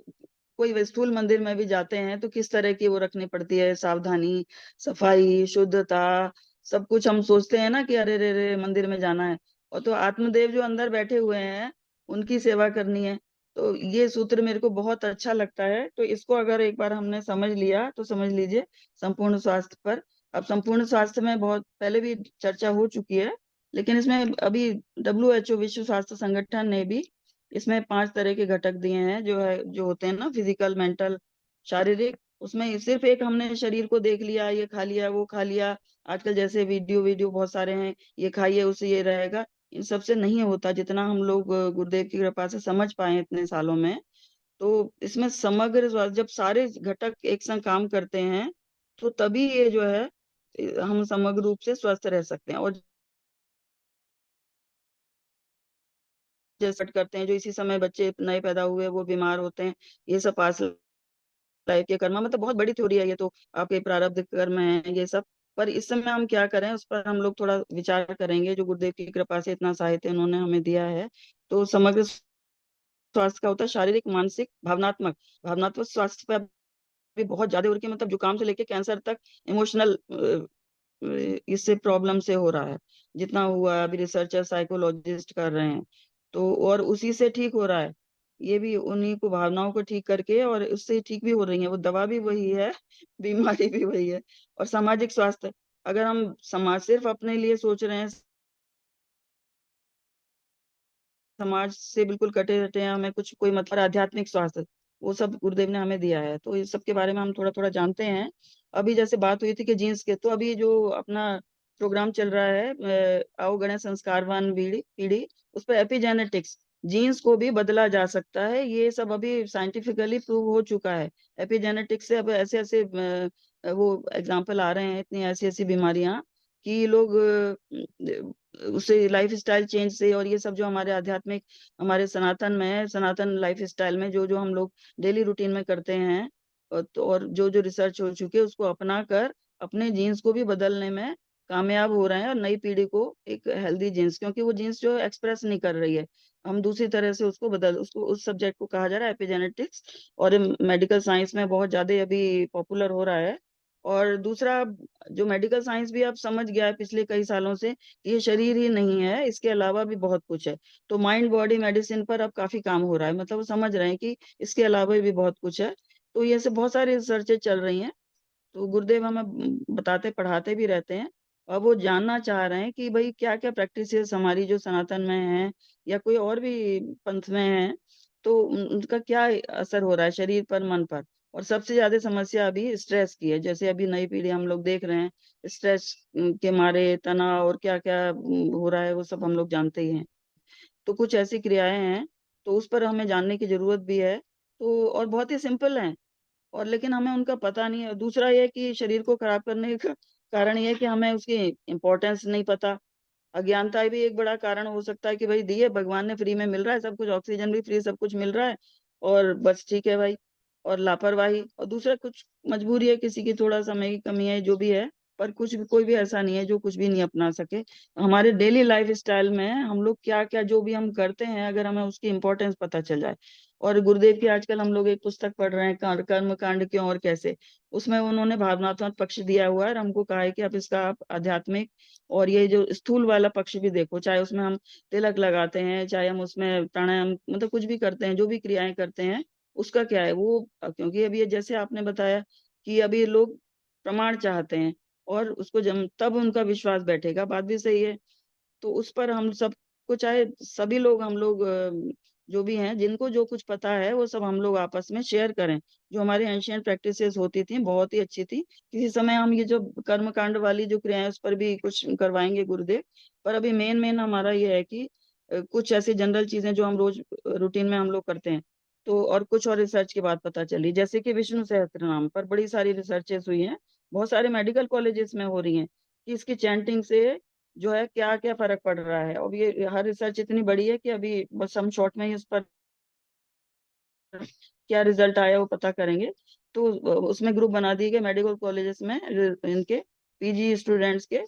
कोई स्थूल मंदिर में भी जाते हैं तो किस तरह की वो रखनी पड़ती है, सावधानी, सफाई, शुद्धता, सब कुछ हम सोचते हैं ना कि अरे रे रे मंदिर में जाना है। और तो आत्मदेव जो अंदर बैठे हुए हैं उनकी सेवा करनी है। तो ये सूत्र मेरे को बहुत अच्छा लगता है। तो इसको अगर एक बार हमने समझ लिया तो समझ लीजिए संपूर्ण स्वास्थ्य पर। अब संपूर्ण स्वास्थ्य में बहुत पहले भी चर्चा हो चुकी है, लेकिन इसमें अभी WHO, विश्व स्वास्थ्य संगठन ने भी इसमें 5 तरह के घटक दिए हैं, जो है, जो होते हैं ना, फिजिकल, मेंटल, शारीरिक। उसमें सिर्फ एक हमने शरीर को देख लिया, ये खा लिया, वो खा लिया, आजकल जैसे वीडियो वीडियो बहुत सारे हैं, ये खाइए उससे ये रहेगा, इन सबसे नहीं होता। जितना हम लोग गुरुदेव की कृपा से समझ पाए इतने सालों में, तो इसमें समग्र जब सारे घटक एक संग काम करते हैं, तो तभी ये जो है हम समग्र रूप से स्वस्थ रह सकते हैं। और जैसे करते हैं, जो इसी समय बच्चे नए पैदा हुए वो बीमार होते हैं, ये सब पास लाइफ के कर्म, मतलब बहुत बड़ी थ्योरी है ये तो, आपके प्रारब्ध कर्म है ये सब। पर इस समय हम क्या करें उस पर हम लोग थोड़ा विचार करेंगे। जो गुरुदेव की कृपा से इतना साहित्य उन्होंने हमें दिया है, तो समग्र स्वास्थ्य का होता है शारीरिक, मानसिक, भावनात्मक। भावनात्मक स्वास्थ्य पे अभी बहुत ज्यादा हो रही है, मतलब जुकाम से लेके कैंसर तक इमोशनल इससे प्रॉब्लम से हो रहा है। जितना हुआ है अभी रिसर्चर साइकोलॉजिस्ट कर रहे हैं, तो और उसी से ठीक हो रहा है। ये भी उन्हीं को भावनाओं को ठीक करके और उससे ठीक भी हो रही है। वो दवा भी वही है, बीमारी भी वही है। और सामाजिक स्वास्थ्य, अगर हम समाज सिर्फ अपने लिए सोच रहे हैं, समाज से बिल्कुल कटे हटे हैं, हमें कुछ कोई मतलब, आध्यात्मिक स्वास्थ्य वो सब गुरुदेव ने हमें दिया है। तो इस सब के बारे में हम थोड़ा थोड़ा जानते हैं। अभी जैसे बात हुई थी कि जीन्स के, तो अभी जो अपना प्रोग्राम चल रहा है आओ गणेश संस्कारवान पीढ़ी पीढ़ी, उस पर एपिजेनेटिक्स, जीन्स को भी बदला जा सकता है। ये सब अभी साइंटिफिकली प्रूव हो चुका है। एपिजेनेटिक्स से अब ऐसे ऐसे वो एग्जाम्पल आ रहे हैं, इतनी ऐसी ऐसी बीमारियां कि लोग उससे लाइफ स्टाइल चेंज से, और ये सब जो हमारे आध्यात्मिक, हमारे सनातन में है, सनातन लाइफ स्टाइल में जो जो हम लोग डेली रूटीन में करते हैं, और जो जो रिसर्च हो चुके उसको अपना कर अपने जीन्स को भी बदलने में कामयाब हो रहे हैं। और नई पीढ़ी को एक हेल्दी जीन्स, क्योंकि वो जीन्स जो एक्सप्रेस नहीं कर रही है, हम दूसरी तरह से उसको बदल, उसको उस सब्जेक्ट को कहा जा रहा है एपिजेनेटिक्स। और मेडिकल साइंस में बहुत ज्यादा अभी पॉपुलर हो रहा है। और दूसरा, जो मेडिकल साइंस भी अब समझ गया है पिछले कई सालों से कि ये शरीर ही नहीं है, इसके अलावा भी बहुत कुछ है। तो माइंड बॉडी मेडिसिन पर अब काफी काम हो रहा है, मतलब वो समझ रहे हैं कि इसके अलावा भी बहुत कुछ है। तो ये सब बहुत सारी रिसर्चेज चल रही हैं। तो गुरुदेव हमें बताते पढ़ाते भी रहते हैं। और वो जानना चाह रहे हैं कि भाई क्या क्या प्रैक्टिसेस हमारी जो सनातन में है या कोई और भी पंथ में है, तो उनका क्या असर हो रहा है शरीर पर, मन पर। और सबसे ज्यादा समस्या अभी स्ट्रेस की है। जैसे अभी नई पीढ़ी हम लोग देख रहे हैं, स्ट्रेस के मारे तनाव और क्या क्या हो रहा है, वो सब हम लोग जानते ही हैं। तो कुछ ऐसी क्रियाएं हैं, तो उस पर हमें जानने की जरूरत भी है। तो और बहुत ही सिंपल है, और लेकिन हमें उनका पता नहीं है। दूसरा ये कि शरीर को खराब करने का कारण ये है कि हमें उसकी इम्पोर्टेंस नहीं पता। अज्ञानता भी एक बड़ा कारण हो सकता है कि भाई दिए भगवान ने, फ्री में मिल रहा है सब कुछ, ऑक्सीजन भी फ्री, सब कुछ मिल रहा है और बस ठीक है भाई। और लापरवाही, और दूसरा कुछ मजबूरी है किसी की, थोड़ा समय की कमी है, जो भी है। पर कुछ भी, कोई भी ऐसा नहीं है जो कुछ भी नहीं अपना सके। हमारे डेली लाइफ स्टाइल में हम लोग क्या क्या जो भी हम करते हैं, अगर हमें उसकी इम्पोर्टेंस पता चल जाए। और गुरुदेव की आजकल हम लोग एक पुस्तक पढ़ रहे हैं, कर्म कांड क्यों और कैसे। उसमें उन्होंने भावनात्मक पक्ष दिया हुआ है, और हमको कहा है कि आप इसका आप आध्यात्मिक और ये जो स्थूल वाला पक्ष भी देखो। चाहे उसमें हम तिलक लगाते हैं, चाहे हम उसमें प्राणायाम, मतलब कुछ भी करते हैं, जो भी क्रियाएं करते हैं, उसका क्या है वो। क्योंकि अभी ये जैसे आपने बताया कि अभी लोग प्रमाण चाहते हैं, और उसको जब तब उनका विश्वास बैठेगा, बात भी सही है। तो उस पर हम सबको, चाहे सभी लोग, हम लोग जो भी हैं, जिनको जो कुछ पता है, वो सब हम लोग आपस में शेयर करें। जो हमारी एंशियंट प्रैक्टिसेस होती थी बहुत ही अच्छी थी। किसी समय हम ये जो कर्म कांड वाली जो क्रियाएं, उस पर भी कुछ करवाएंगे गुरुदेव। पर अभी मेन मेन हमारा ये है कि कुछ ऐसी जनरल चीजें जो हम रोज रूटीन में हम लोग करते हैं। तो और कुछ और रिसर्च की बात पता चली, जैसे कि विष्णु सहस्त्र नाम पर बड़ी सारी रिसर्चेस हुई हैं, बहुत सारे मेडिकल कॉलेजेस में हो रही हैं, कि इसकी चैंटिंग से जो है क्या क्या फर्क पड़ रहा है। और ये हर रिसर्च इतनी बड़ी है कि अभी बस हम शॉर्ट में ही उस पर क्या रिजल्ट आया वो पता करेंगे। तो उसमें ग्रुप बना दिए गए मेडिकल कॉलेजेस में, इनके पीजी स्टूडेंट्स के।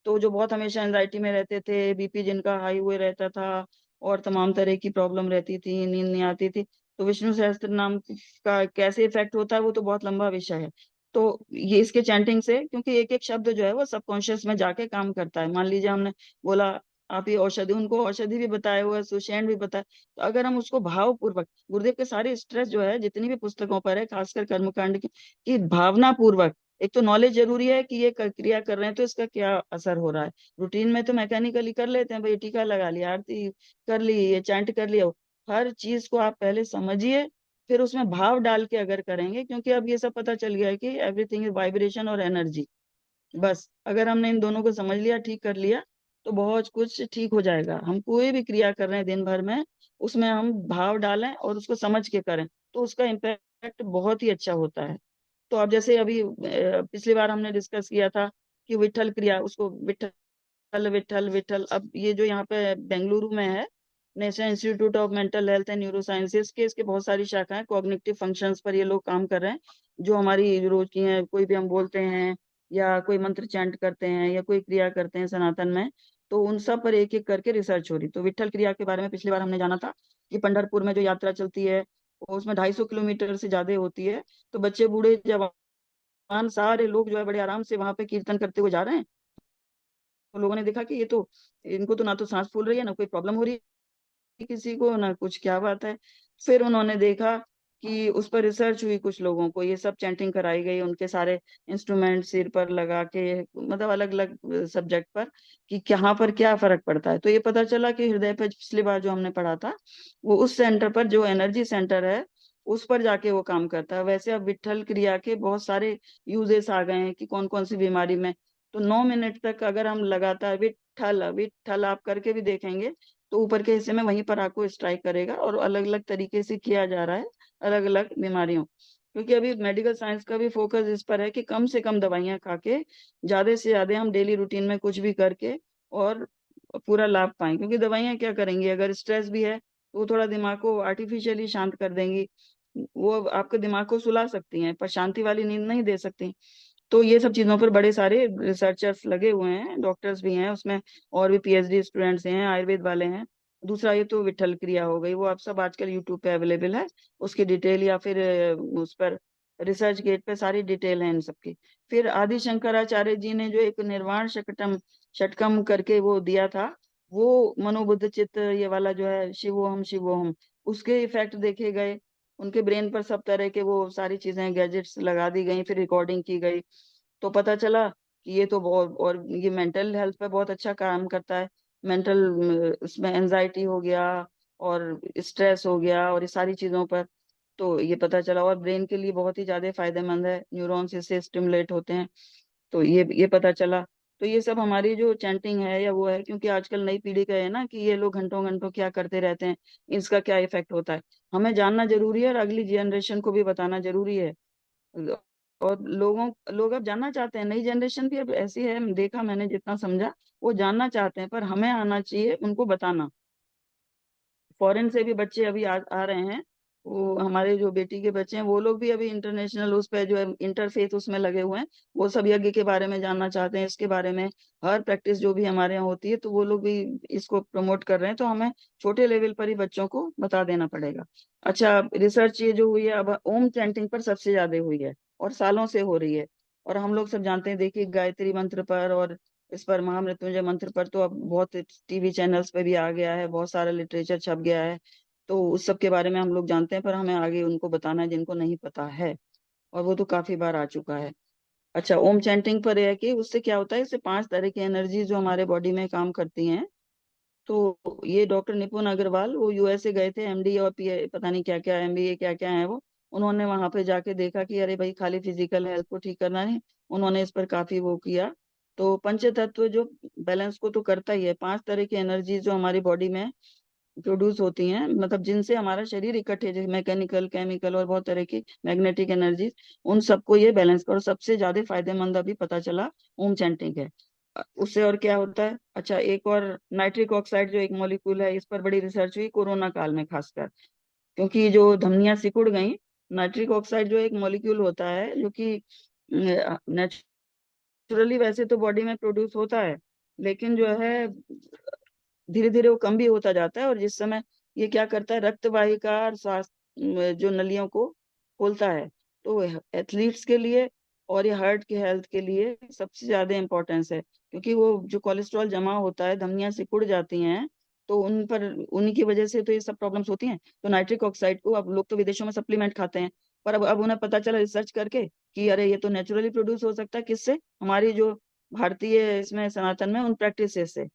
तो जो बहुत हमेशा एंजाइटी में रहते थे, बीपी जिनका हाई हुए रहता था, और तमाम तरह की प्रॉब्लम रहती थी, नींद नहीं आती थी, तो विष्णु सहस्त्र नाम का कैसे इफेक्ट होता है वो तो बहुत लंबा विषय है। तो ये इसके चैंटिंग से, क्योंकि एक एक शब्द जो है वो सबकॉन्शियस में जाके काम करता है। मान लीजिए हमने बोला आप ये औषधि, उनको औषधि भी बताया हुआ है, सुषेण भी बताया। तो अगर हम उसको भाव पूर्वक, गुरुदेव के सारे स्ट्रेस जो है जितनी भी पुस्तकों पर है, खासकर कर्मकांड की भावना पूर्वक, एक तो नॉलेज जरूरी है कि ये क्रिया कर रहे हैं तो इसका क्या असर हो रहा है। रूटीन में तो मैकेनिकली कर लेते हैं, भाई टीका लगा लिया, आरती कर ली, ये चैंट कर लिया। हर चीज को आप पहले समझिए, फिर उसमें भाव डाल के अगर करेंगे, क्योंकि अब ये सब पता चल गया है कि एवरीथिंग इज वाइब्रेशन और एनर्जी। बस अगर हमने इन दोनों को समझ लिया, ठीक कर लिया, तो बहुत कुछ ठीक हो जाएगा। हम कोई भी क्रिया कर रहे हैं दिन भर में, उसमें हम भाव डालें और उसको समझ के करें, तो उसका इम्पैक्ट बहुत ही अच्छा होता है। तो अब जैसे अभी पिछली बार हमने डिस्कस किया था कि विठल क्रिया, उसको विठल विठल विठल। अब ये जो यहाँ पे बेंगलुरु में है, national institute of mental health and neuro sciences के, इसके बहुत सारी शाखाएं, कॉग्निटिव फंक्शंस पर ये लोग काम कर रहे हैं, जो हमारी रोज की हैं। कोई भी हम बोलते हैं या कोई मंत्र चैंट करते हैं या कोई क्रिया करते हैं सनातन में, तो उन सब पर एक एक करके रिसर्च हो रही। तो विट्ठल क्रिया के बारे में पिछली बार हमने जाना था कि पंढरपुर में जो यात्रा चलती है वो उसमें 250 किलोमीटर से ज्यादा होती है। तो बच्चे बूढ़े जवान सारे लोग जो है बड़े आराम से वहां पे कीर्तन करते हुए जा रहे हैं। तो लोगों ने देखा कि ये तो, इनको तो ना तो सांस फूल रही है, ना कोई प्रॉब्लम हो रही है किसी को, ना कुछ, क्या बात है। फिर उन्होंने देखा कि उस पर रिसर्च हुई, कुछ लोगों को ये सब चैंटिंग कराई गई, उनके सारे इंस्ट्रूमेंट सिर पर लगा के, मतलब अलग अलग सब्जेक्ट पर, कि कहाँ पर क्या फर्क पड़ता है। तो ये पता चला कि हृदय पे पिछली बार जो हमने पढ़ा था, वो उस सेंटर पर, जो एनर्जी सेंटर है, उस पर जाके वो काम करता है। वैसे अब विट्ठल क्रिया के बहुत सारे यूजेस आ गए हैं कि कौन कौन सी बीमारी में। तो 9 मिनट तक अगर हम लगातार विट्ठल विट्ठल आप करके भी देखेंगे, तो ऊपर के हिस्से में वहीं पर आपको स्ट्राइक करेगा, और अलग अलग तरीके से किया जा रहा है अलग अलग बीमारियों। क्योंकि अभी मेडिकल साइंस का भी फोकस इस पर है कि कम से कम दवाइयां खा के ज्यादा से ज्यादा हम डेली रूटीन में कुछ भी करके और पूरा लाभ पाएं। क्योंकि दवाइयां क्या करेंगी, अगर स्ट्रेस भी है तो वो थोड़ा दिमाग को आर्टिफिशियली शांत कर देंगी, वो आपके दिमाग को सुला सकती हैं पर शांति वाली नींद नहीं दे सकती। तो ये सब चीजों पर बड़े सारे रिसर्चर्स लगे हुए हैं, डॉक्टर्स भी हैं उसमें, और भी पीएचडी स्टूडेंट्स हैं, आयुर्वेद वाले हैं। दूसरा ये तो विट्ठल क्रिया हो गई, वो आप सब आजकल यूट्यूब पे अवेलेबल है, उसकी डिटेल, या फिर उस पर रिसर्च गेट पे सारी डिटेल है इन सबकी। फिर आदि शंकराचार्य जी ने जो एक निर्वाण शकटम षटकम करके वो दिया था, वो मनोबुद्ध चित्त ये वाला जो है, शिवोहम शिवोहम, उसके इफेक्ट देखे गए। उनके ब्रेन पर सब तरह के वो सारी चीजें, गैजेट्स लगा दी गई, फिर रिकॉर्डिंग की गई। तो पता चला कि ये तो बहुत, और ये मेंटल हेल्थ पे बहुत अच्छा काम करता है। मेंटल, उसमें एंजाइटी हो गया और स्ट्रेस हो गया और ये सारी चीजों पर, तो ये पता चला। और ब्रेन के लिए बहुत ही ज्यादा फायदेमंद है, न्यूरॉन्स इससे स्टिमुलेट होते हैं, तो ये पता चला। तो ये सब हमारी जो चैंटिंग है या वो है, क्योंकि आजकल नई पीढ़ी का है ना कि ये लोग घंटों घंटों क्या करते रहते हैं, इसका क्या इफेक्ट होता है, हमें जानना जरूरी है और अगली जनरेशन को भी बताना जरूरी है। और लोग अब जानना चाहते हैं, नई जनरेशन भी अब ऐसी है, देखा मैंने जितना समझा, वो जानना चाहते हैं, पर हमें आना चाहिए उनको बताना। फॉरेन से भी बच्चे अभी आ रहे हैं, वो हमारे जो बेटी के बच्चे हैं, वो लोग भी अभी इंटरनेशनल उस पे जो है इंटरफेथ उसमें लगे हुए हैं, वो सब यज्ञ के बारे में जानना चाहते हैं, इसके बारे में हर प्रैक्टिस जो भी हमारे यहाँ होती है, तो वो लोग भी इसको प्रमोट कर रहे हैं। तो हमें छोटे लेवल पर ही बच्चों को बता देना पड़ेगा। अच्छा, रिसर्च ये जो हुई है अब ओम चैंटिंग पर सबसे ज्यादा हुई है, और सालों से हो रही है। और हम लोग सब जानते हैं, देखिए गायत्री मंत्र पर और इस पर, महामृत्युंजय मंत्र पर, तो अब बहुत टीवी चैनल्स पे भी आ गया है, बहुत सारा लिटरेचर छप गया है। तो उस सब के बारे में हम लोग जानते हैं, पर हमें आगे उनको बताना है जिनको नहीं पता है, और वो तो काफी बार आ चुका है। अच्छा, ओम चैंटिंग पर यह है कि उससे क्या होता है, इससे 5 तरह की एनर्जी जो हमारे बॉडी में काम करती हैं। तो ये डॉक्टर निपुण अग्रवाल, वो यूएसए गए थे, एमडी और पी पता नहीं क्या क्या, एमबीए क्या क्या है वो, उन्होंने वहां पे जाके देखा कि अरे भाई, खाली फिजिकल हेल्थ को ठीक करना नहीं, उन्होंने इस पर काफी वो किया। तो पंच तत्व जो बैलेंस को तो करता ही है, 5 तरह की एनर्जी जो हमारी बॉडी में प्रोड्यूस होती हैं, मतलब जिनसे हमारा शरीर इकट्ठे, जैसे मैकेनिकल, केमिकल और बहुत तरह की मैग्नेटिक एनर्जी, उन सबको ये बैलेंस कर, और सबसे ज्यादा फायदेमंद अभी पता चला ओम चैंटिंग है। उससे और क्या होता है, अच्छा, एक और नाइट्रिक ऑक्साइड जो एक मॉलिक्यूल है, इस पर बड़ी रिसर्च हुई कोरोना काल में खासकर, क्योंकि जो धमनियां सिकुड़ गई। नाइट्रिक ऑक्साइड जो एक मॉलिक्यूल होता है जो कि नेचुरली वैसे तो बॉडी में प्रोड्यूस होता है, लेकिन जो है धीरे धीरे वो कम भी होता जाता है, और जिस समय ये क्या करता है, रक्त वाहिका और स्वास्थ्य जो नलियों को खोलता है। तो एथलीट्स के लिए और ये हार्ट की हेल्थ के लिए सबसे ज्यादा इम्पोर्टेंस है, क्योंकि वो जो कोलेस्ट्रॉल जमा होता है, धमनियां सिकुड़ जाती हैं, तो उन पर, उन्हीं की वजह से तो ये सब प्रॉब्लम्स होती हैं। तो नाइट्रिक ऑक्साइड को अब लोग तो विदेशों में सप्लीमेंट खाते हैं, पर अब उन्हें पता चला रिसर्च करके कि अरे ये तो नेचुरली प्रोड्यूस हो सकता है, किससे, हमारी जो भारतीय इसमें सनातन में उन प्रैक्टिस से।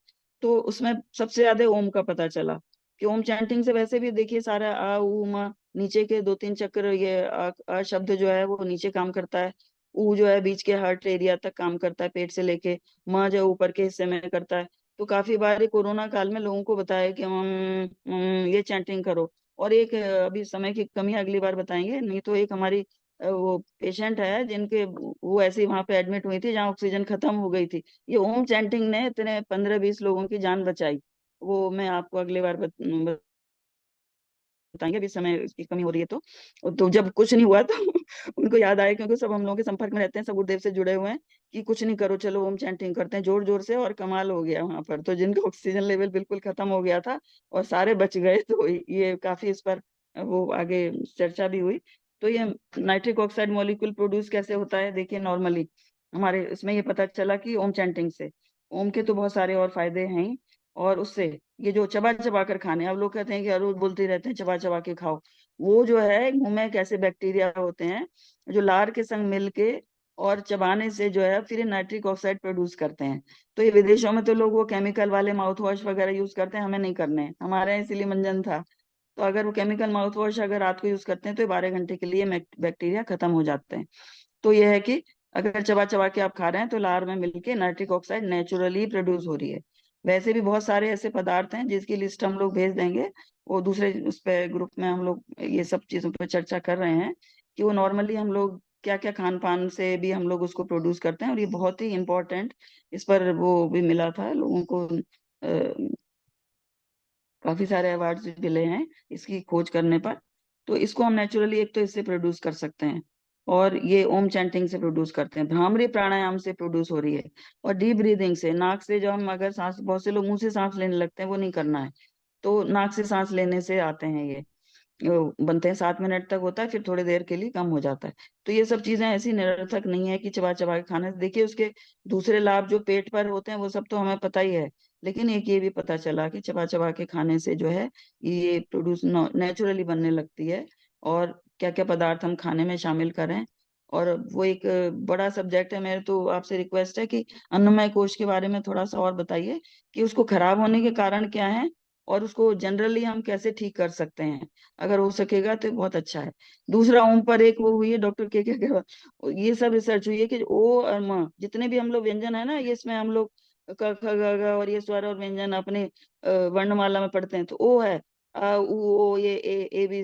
तो उसमें सबसे ज्यादा ओम का पता चला कि ओम चैंटिंग से वैसे भी देखिए सारा आ उ म, नीचे के 2-3 चक्र, ये आ शब्द जो है वो नीचे काम करता है, ऊ जो है बीच के हार्ट एरिया तक काम करता है, पेट से लेके, म जो ऊपर के हिस्से में करता है। तो काफी बार ये कोरोना काल में लोगों को बताया कि ये चैंटिंग करो। और एक अभी समय की कमी है, अगली बार बताएंगे, नहीं तो एक हमारी वो पेशेंट है जिनके, वो ऐसे ही वहां पे एडमिट हुई थी जहाँ ऑक्सीजन खत्म हो गई थी, ये ओम चैंटिंग ने इतने 15-20 लोगों की जान बचाई। वो मैं आपको अगली बार बताएंगे, अभी समय की कमी हो रही है। तो जब कुछ नहीं हुआ तो उनको याद आया, क्योंकि सब हम लोगों के संपर्क में रहते हैं, सब गुरुदेव से जुड़े हुए हैं, कि कुछ नहीं करो, चलो ओम चैंटिंग करते हैं जोर जोर से, और कमाल हो गया वहां पर। तो जिनका ऑक्सीजन लेवल बिल्कुल खत्म हो गया था और सारे बच गए, तो ये काफी इस पर वो आगे चर्चा भी हुई। तो ये नाइट्रिक ऑक्साइड मॉलिक्यूल प्रोड्यूस कैसे होता है, देखिए नॉर्मली हमारे इसमें ये पता चला कि ओम चैंटिंग से। ओम के तो बहुत सारे और फायदे हैं ही, और उससे ये जो चबा चबा कर खाने, अब लोग कहते हैं कि हर रोज बोलते रहते हैं चबा चबा के खाओ, वो जो है मुंह में एक ऐसे बैक्टीरिया होते हैं जो लार के संग मिलके और चबाने से जो है फिर नाइट्रिक ऑक्साइड प्रोड्यूस करते हैं। तो ये विदेशों में तो लोग वो केमिकल वाले माउथ वॉश वगैरह यूज करते हैं, हमें नहीं करने हैं, हमारे यहाँ इसीलिए मंजन था। तो अगर वो केमिकल माउथ वॉश अगर रात को यूज करते हैं तो 12 घंटे के लिए बैक्टीरिया खत्म हो जाते हैं। तो ये है कि अगर चबा चबा के आप खा रहे हैं तो लार में मिलके नाइट्रिक ऑक्साइड नेचुरली प्रोड्यूस हो रही है। वैसे भी बहुत सारे ऐसे पदार्थ हैं जिसकी लिस्ट हम लोग भेज देंगे, वो दूसरे उस पे ग्रुप में हम लोग ये सब चीजों पर चर्चा कर रहे हैं कि वो नॉर्मली हम लोग क्या क्या खान पान से भी हम लोग उसको प्रोड्यूस करते हैं, और ये बहुत ही इम्पोर्टेंट, इस पर वो भी मिला था लोगों को, काफी सारे अवार्ड्स भी मिले हैं इसकी खोज करने पर। तो इसको हम नेचुरली एक तो इससे प्रोड्यूस कर सकते हैं, और ये ओम चैंटिंग से प्रोड्यूस करते हैं, भ्रामरी प्राणायाम से प्रोड्यूस हो रही है, और डीप ब्रीदिंग से, नाक से जो हम अगर सांस, बहुत से लोग मुंह से सांस लेने लगते हैं, वो नहीं करना है, तो नाक से सांस लेने से आते हैं ये। बनते हैं 7 मिनट तक होता है, फिर थोड़ी देर के लिए कम हो जाता है। तो ये सब चीजें ऐसी निरर्थक नहीं है कि चबा चबा के खाने से, देखिए उसके दूसरे लाभ जो पेट पर होते हैं वो सब तो हमें पता ही है, लेकिन एक ये भी पता चला कि चबा चबा के खाने से जो है ये प्रोड्यूस नेचुरली बनने लगती है, और क्या क्या पदार्थ हम खाने में शामिल करें। और वो एक बड़ा सब्जेक्ट है, मेरे तो आपसे रिक्वेस्ट है कि अन्नमय कोश के बारे में थोड़ा सा और बताइए, कि उसको खराब होने के कारण क्या है, और उसको जनरली हम कैसे ठीक कर सकते हैं, अगर हो सकेगा तो बहुत अच्छा है। दूसरा ओम पर एक वो हुई है डॉक्टर के, ये सब रिसर्च हुई है कि ओ और म जितने भी हम लोग व्यंजन है ना, ये इसमें हम लोग क ख ग घ और ये स्वर और व्यंजन अपने वर्णमाला में पढ़ते हैं, तो ओ है, आ उ ओ ये A B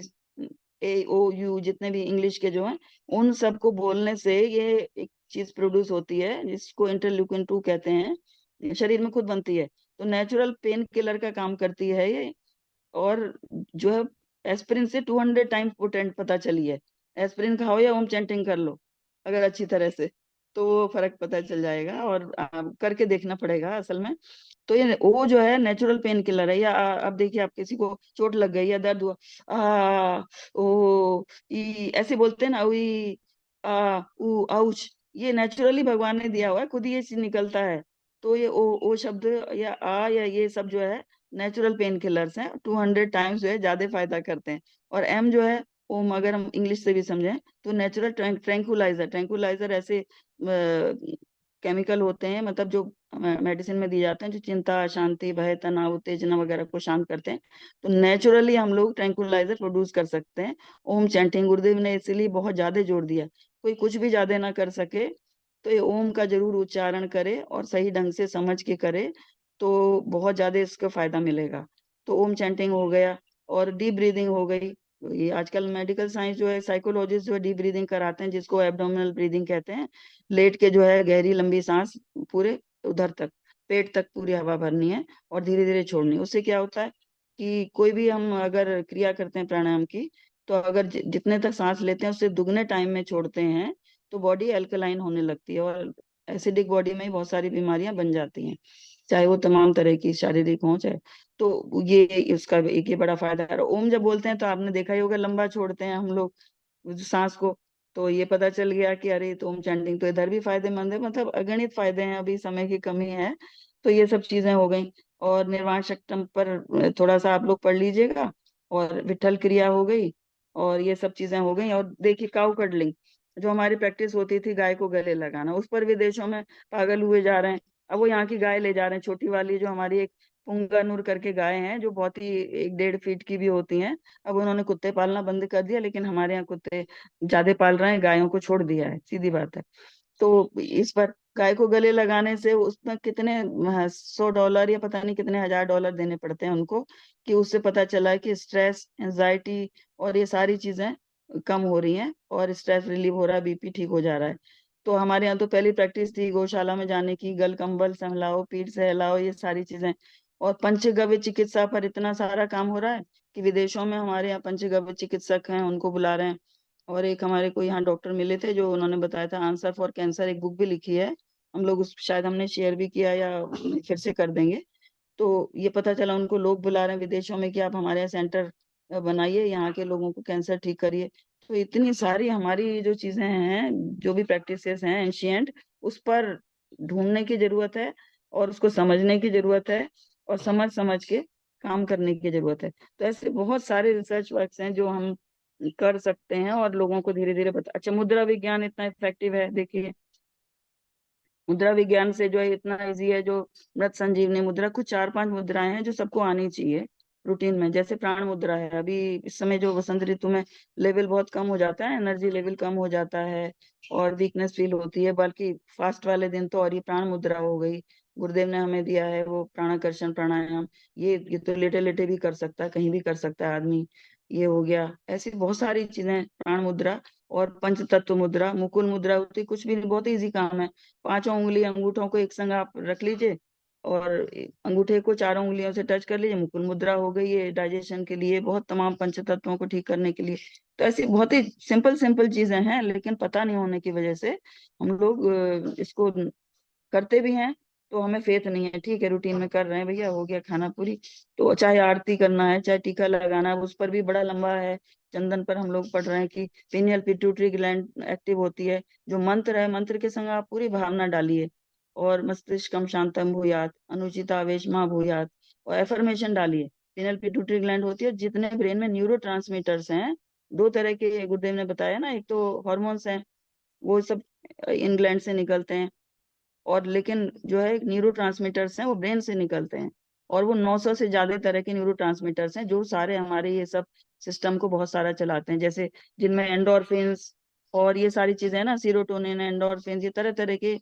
A O you, जितने भी इंग्लिश के जो हैं, उन सबको बोलने से ये एक चीज प्रोड्यूस होती है जिसको इंटरल्यूकिन 2 कहते हैं, शरीर में खुद बनती है, तो नेचुरल पेन किलर का काम करती है ये। और जो है एस्पिरिन से 200 टाइम्स पोटेंट पता चली है। एस्पिरिन खाओ या ओम चैंटिंग कर लो अगर अच्छी तरह से, तो वो फर्क पता चल जाएगा, और करके देखना पड़ेगा असल में। तो ये वो जो है नेचुरल पेन किलर है। या अब देखिए, आप किसी को चोट लग गई या दर्द हुआ, आ ओ ई ऐसे बोलते हैं ना, उई ऊ आउच, ये नेचुरली भगवान ने दिया हुआ है, खुद ही ये चीज निकलता है। तो ये ओ शब्द या या ये सब जो है नेचुरल पेन किलर्स हैं, 200 टाइम्स जो है ज्यादा फायदा करते हैं। और एम जो है ओम, अगर हम इंग्लिश से भी समझें तो नेचुरल ट्रैंकुलाइजर, ट्रैंकुलाइजर ऐसे केमिकल होते हैं, मतलब जो मेडिसिन में दिए जाते हैं, जो चिंता, शांति, भय, तनाव, उत्तेजना वगैरह को शांत करते हैं। तो नेचुरली हम लोग ट्रैंकुलाइजर प्रोड्यूस कर सकते हैं ओम चैंटिंग। गुरुदेव ने इसलिए बहुत ज्यादा जोर दिया, कोई कुछ भी ज्यादा ना कर सके तो ये ओम का जरूर उच्चारण करे और सही ढंग से समझ के करे, तो बहुत ज्यादा इसका फायदा मिलेगा। तो ओम चैंटिंग हो गया, और डीप ब्रीदिंग हो गई। ये आजकल मेडिकल साइंस जो है, साइकोलॉजिस्ट जो है डीप ब्रीदिंग कराते हैं, जिसको एब्डोमिनल ब्रीदिंग कहते हैं। लेट के जो है गहरी लंबी सांस पूरे उधर तक, पेट तक पूरी हवा भरनी है और धीरे धीरे छोड़नी है। उससे क्या होता है कि कोई भी हम अगर क्रिया करते हैं प्राणायाम की, तो अगर जितने तक सांस लेते हैं उससे दुगने टाइम में छोड़ते हैं, तो बॉडी अल्कलाइन होने लगती है, और एसिडिक बॉडी में ही बहुत सारी बीमारियां बन जाती हैं, चाहे वो तमाम तरह की शारीरिक हो चाहे। तो ये इसका एक ये बड़ा फायदा है। ओम जब बोलते हैं तो आपने देखा ही होगा, लंबा छोड़ते हैं हम लोग सांस को, तो ये पता चल गया कि अरे तो ओम चैंटिंग तो इधर भी फायदेमंद है, मतलब अगणित फायदे हैं, अभी समय की कमी है। तो ये सब चीजें हो गई। और निर्वाण शक्तम पर थोड़ा सा आप लोग पढ़ लीजिएगा, और विठल क्रिया हो गई, और ये सब चीजें हो गई। और देखिए काउ कडलिंग, जो हमारी प्रैक्टिस होती थी गाय को गले लगाना, उस पर विदेशों में पागल हुए जा रहे हैं। अब वो यहाँ की गाय ले जा रहे हैं, छोटी वाली जो हमारी एक पुंगानूर करके गाय हैं, जो बहुत ही 1-1.5 फीट की भी होती हैं। अब उन्होंने कुत्ते पालना बंद कर दिया, लेकिन हमारे यहाँ कुत्ते ज्यादा पाल रहे हैं, गायों को छोड़ दिया है, सीधी बात है। तो इस पर गाय को गले लगाने से उसमें कितने $100 या पता नहीं कितने $1000 देने पड़ते हैं उनको, कि उससे पता चला है कि स्ट्रेस, एंजाइटी और ये सारी चीजें कम हो रही हैं, और स्ट्रेस रिलीव हो रहा है, बीपी ठीक हो जा रहा है। तो हमारे यहाँ तो पहली प्रैक्टिस थी गौशाला में जाने की, गल कंबल सहलाओ, पीठ सहलाओ, ये सारी चीजें। और पंचगव्य चिकित्सा पर इतना सारा काम हो रहा है कि विदेशों में हमारे यहाँ पंचगव्य चिकित्सक हैं, उनको बुला रहे हैं। और एक हमारे को यहाँ डॉक्टर मिले थे जो उन्होंने बताया था आंसर फॉर कैंसर, एक बुक भी लिखी है, हम लोग उस शायद हमने शेयर भी किया या फिर से कर देंगे। तो ये पता चला उनको लोग बुला रहे हैं विदेशों में कि आप हमारे यहाँ सेंटर बनाइए, यहाँ के लोगों को कैंसर ठीक करिए। तो इतनी सारी हमारी जो चीजें हैं, जो भी प्रैक्टिसेस हैं एंशिएंट, उस पर ढूंढने की जरूरत है और उसको समझने की जरूरत है और समझ समझ के काम करने की जरूरत है। तो ऐसे बहुत सारे रिसर्च वर्क्स हैं जो हम कर सकते हैं और लोगों को धीरे धीरे बता। अच्छा, मुद्रा विज्ञान इतना इफेक्टिव है, देखिए मुद्रा विज्ञान से जो है इतना इजी है, जो मृत संजीवनी मुद्रा, कुछ 4-5 मुद्राएं हैं जो सबको आनी चाहिए रूटीन में। जैसे प्राण मुद्रा है, अभी इस समय जो वसंत ऋतु में लेवल बहुत कम हो जाता है, एनर्जी लेवल कम हो जाता है और वीकनेस फील होती है, बल्कि फास्ट वाले दिन तो, और ये प्राण मुद्रा हो गई, गुरुदेव ने हमें दिया है वो प्राणाकर्षण प्राणायाम। ये तो लेटे लेटे भी कर सकता है, कहीं भी कर सकता है आदमी। ये हो गया, ऐसी बहुत सारी चीजें, प्राण मुद्रा। और पंच तत्व मुद्रा, मुकुल मुद्रा होती, कुछ भी नहीं, बहुत इजी काम है। 5 उंगली अंगूठों को एक संग आप रख लीजिए और अंगूठे को 4 उंगलियों से टच कर लीजिए, मुकुल मुद्रा हो गई। ये डाइजेशन के लिए, बहुत तमाम पंच तत्वों को ठीक करने के लिए। तो ऐसी बहुत ही सिंपल सिंपल चीजें हैं, लेकिन पता नहीं होने की वजह से हम लोग इसको करते भी हैं तो हमें फेथ नहीं है। ठीक है, रूटीन में कर रहे हैं भैया, हो गया खाना पूरी। तो चाहे आरती करना है, चाहे टीका लगाना है, उस पर भी बड़ा लंबा है। चंदन पर हम लोग पढ़ रहे हैं कि पीनियल पिट्यूटरी ग्लैंड एक्टिव होती है। जो मंत्र है, मंत्र के संग आप पूरी भावना डालिए, और मस्तिष्कम शांतम भूयात, अनुचित आवेश मा भूयात, और एफर्मेशन डालिए। पीनियल पिट्यूटरी ग्लैंड होती है, जितने ब्रेन में न्यूरो हैं, 2 तरह के गुरुदेव ने बताया ना, एक तो हॉर्मोन्स हैं, वो सब इन ग्लैंड से निकलते हैं, और लेकिन जो है न्यूरोट्रांसमीटर्स हैं वो ब्रेन से निकलते हैं। और वो 900 से ज्यादा तरह के न्यूरोट्रांसमीटर्स हैं जो सारे हमारे ये सब सिस्टम को बहुत सारा चलाते हैं, जैसे जिनमें एंडोर्फिन्स और ये सारी चीजें हैं ना, सीरोटोनिन, एंडोर्फिन्स, ये तरह तरह के।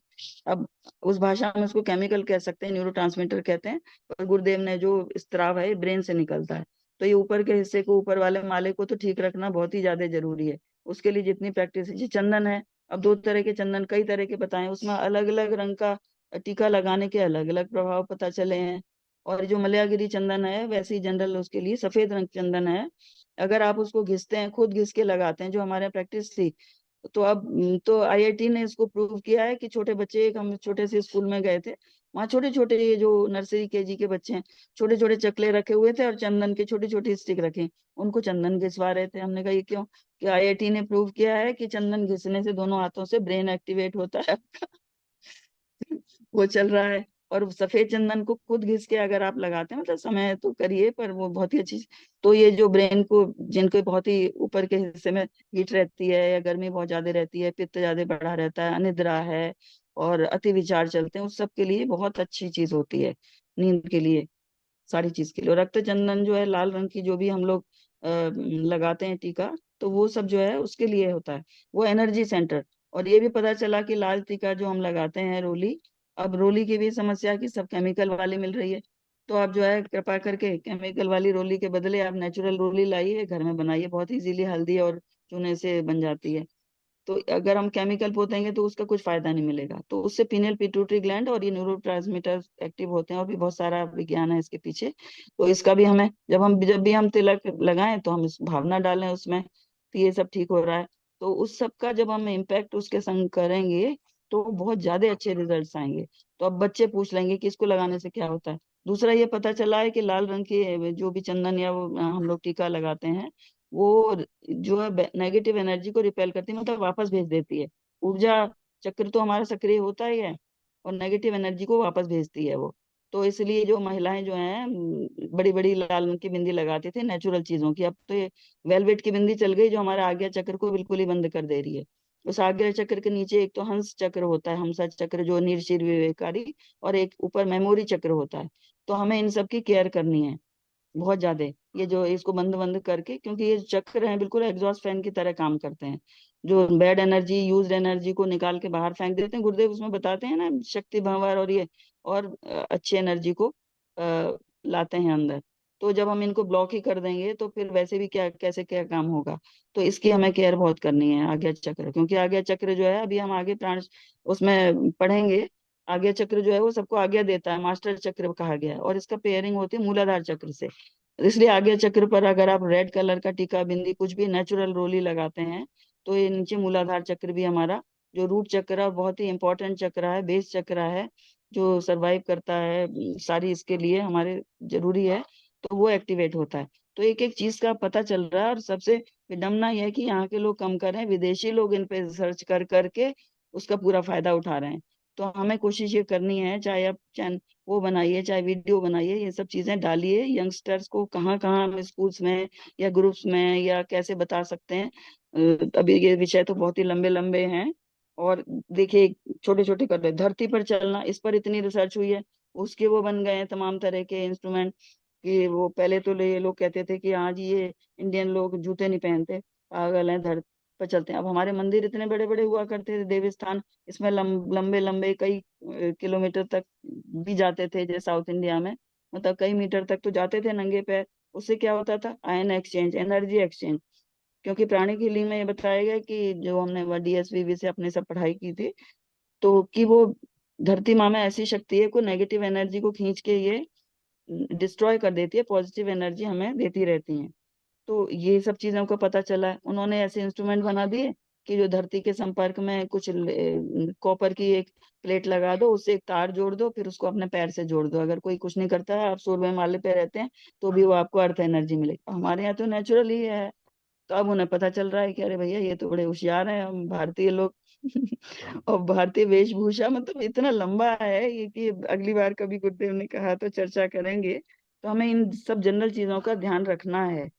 अब उस भाषा में उसको केमिकल कह सकते हैं, न्यूरोट्रांसमीटर कहते हैं। पर गुरुदेव ने जो स्त्राव है ये ब्रेन से निकलता है। तो ये ऊपर के हिस्से को, ऊपर वाले माले को तो ठीक रखना बहुत ही ज्यादा जरूरी है। उसके लिए जितनी प्रैक्टिस है, चंदन है, अब 2 तरह के चंदन, कई तरह के बताएं, उसमें अलग अलग रंग का टीका लगाने के अलग अलग प्रभाव पता चले हैं। और जो मलयागिरी चंदन है, वैसे ही जनरल उसके लिए सफेद रंग चंदन है। अगर आप उसको घिसते हैं, खुद घिस के लगाते हैं, जो हमारे यहाँ प्रैक्टिस थी, तो अब तो आईआईटी ने इसको प्रूव किया है कि छोटे बच्चे, एक हम छोटे से स्कूल में गए थे, वहाँ छोटे छोटे ये जो नर्सरी केजी के बच्चे हैं, छोटे छोटे चकले रखे हुए थे और चंदन के छोटी छोटी स्टिक रखे, उनको चंदन घिसवा रहे थे। हमने कहा ये क्यों? कि आईआईटी ने प्रूव किया है कि चंदन घिसने से दोनों हाथों से ब्रेन एक्टिवेट होता है वो चल रहा है। और सफेद चंदन को खुद घिस के अगर आप लगाते हैं, मतलब समय तो करिए, पर वो बहुत ही अच्छी। तो ये जो ब्रेन को, जिनको बहुत ही ऊपर के हिस्से में हीट रहती है या गर्मी बहुत ज्यादा रहती है, पित्त ज्यादा बढ़ा रहता है, अनिद्रा है और अति विचार चलते हैं, उस सब के लिए बहुत अच्छी चीज होती है, नींद के लिए, सारी चीज के लिए। और रक्त चंदन जो है, लाल रंग की जो भी हम लोग लगाते हैं टीका, तो वो सब जो है उसके लिए होता है, वो एनर्जी सेंटर। और ये भी पता चला कि लाल टीका जो हम लगाते हैं, रोली, अब रोली की भी समस्या की सब केमिकल वाली मिल रही है। तो आप जो है कृपा करके केमिकल वाली रोली के बदले आप नेचुरल रोली लाइए, घर में बनाइए, बहुत इजीली हल्दी और चूने से बन जाती है। तो अगर हम केमिकल पोतेंगे तो उसका कुछ फायदा नहीं मिलेगा। तो उससे पीनियल पिट्यूटरी ग्लैंड और ये न्यूरोट्रांसमीटर एक्टिव होते हैं, और भी बहुत सारा विज्ञान है इसके पीछे। तो इसका भी हमें, जब भी हम तिलक लगाएं तो हम इस भावना डालें उसमें, तो ये सब ठीक हो रहा है। तो उस सब का जब हम इम्पैक्ट उसके संग करेंगे तो बहुत ज्यादा अच्छे रिजल्ट्स आएंगे। तो अब बच्चे पूछ लेंगे कि इसको लगाने से क्या होता है। दूसरा ये पता चला है कि लाल रंग के जो भी चंदन या वो हम लोग टीका लगाते हैं, वो जो है नेगेटिव एनर्जी को रिपेल करती है, मतलब वापस भेज देती है। ऊर्जा चक्र तो हमारा सक्रिय होता ही है, और नेगेटिव एनर्जी को वापस भेजती है वो। तो इसलिए जो महिलाएं जो हैं बड़ी बड़ी लाल रंग की बिंदी लगाती थी नेचुरल चीजों की, अब तो ये वेलवेट की बिंदी चल गई जो हमारा आज्ञा चक्र को बिल्कुल ही बंद कर दे रही है। उस आज्ञा चक्र के नीचे एक तो हंस चक्र होता है, हंसा चक्र जो निर्शील विवेकारी, और एक ऊपर मेमोरी चक्र होता है। तो हमें इन सब की केयर करनी है बहुत ज्यादा। ये जो इसको बंद बंद करके, क्योंकि ये चक्र हैं बिल्कुल एग्जॉस्ट फैन की तरह काम करते हैं, जो बैड एनर्जी, यूज्ड एनर्जी को निकाल के बाहर फेंक देते हैं। गुरुदेव उसमें बताते हैं ना, शक्ति भंवर और ये, और अच्छी एनर्जी को लाते हैं अंदर। तो जब हम इनको ब्लॉक ही कर देंगे तो फिर वैसे भी क्या, कैसे क्या काम होगा। तो इसकी हमें केयर बहुत करनी है आज्ञा चक्र, क्योंकि आज्ञा चक्र जो है, अभी हम आगे प्राण उसमें पढ़ेंगे, आज्ञा चक्र जो है वो सबको आज्ञा देता है, मास्टर चक्र कहा गया है, और इसका पेयरिंग होती है मूलाधार चक्र से। इसलिए आगे चक्र पर अगर आप रेड कलर का टीका बिंदी कुछ भी नेचुरल रोली लगाते हैं तो ये नीचे मूलाधार चक्र भी हमारा जो रूट चक्र है बहुत ही इंपॉर्टेंट चक्र है, बेस चक्र है, जो सरवाइव करता है सारी इसके लिए हमारे जरूरी है, तो वो एक्टिवेट होता है। तो एक एक चीज का पता चल रहा है और सबसे विडम्बना यह है कि यहाँ के लोग कम कर रहे हैं, विदेशी लोग इन पे रिसर्च कर करके उसका पूरा फायदा उठा रहे हैं। तो हमें कोशिश ये करनी है, चाहे आप चैन वो बनाइए चाहे वीडियो बनाइए, ये सब चीजें डालिए यंगस्टर्स को, कहाँ कहाँ हम स्कूल्स में या ग्रुप्स में या कैसे बता सकते हैं। अभी ये विषय तो बहुत ही लंबे लंबे हैं। और देखिए छोटे छोटे कर रहे, धरती पर चलना, इस पर इतनी रिसर्च हुई है, उसके वो बन गए हैं तमाम तरह के इंस्ट्रूमेंट। कि वो पहले तो ये लोग कहते थे कि हाँ जी ये इंडियन लोग जूते नहीं पहनते, पागल हैं, धरती पर चलते हैं। अब हमारे मंदिर इतने बड़े बड़े हुआ करते थे, देवस्थान, इसमें लंबे लंबे कई किलोमीटर तक भी जाते थे, जैसे साउथ इंडिया में मतलब कई मीटर तक तो जाते थे नंगे पैर। उससे क्या होता था, आयन एक्सचेंज, एनर्जी एक्सचेंज। क्योंकि प्राणिक हीलिंग में ये बताया गया कि जो हमने डीएसवीवी से अपने सब पढ़ाई की थी, तो कि वो धरती माँ में ऐसी शक्ति है, को नेगेटिव एनर्जी को खींच के ये डिस्ट्रॉय कर देती है, पॉजिटिव एनर्जी हमें देती रहती है। तो ये सब चीजों को पता चला है, उन्होंने ऐसे इंस्ट्रूमेंट बना दिए कि जो धरती के संपर्क में कुछ कॉपर की एक प्लेट लगा दो, उससे एक तार जोड़ दो, फिर उसको अपने पैर से जोड़ दो। अगर कोई कुछ नहीं करता है, आप 16वें माले पे रहते हैं, तो भी वो आपको अर्थ एनर्जी मिलेगी। हमारे यहाँ तो नेचुरल ही है। तो अब उन्हें पता चल रहा है कि अरे भैया ये तो बड़े होशियार हैं हम भारतीय लोग। और भारतीय वेशभूषा मतलब इतना लंबा है ये कि अगली बार कभी गुरुदेव ने कहा तो चर्चा करेंगे। तो हमें इन सब जनरल चीजों का ध्यान रखना है।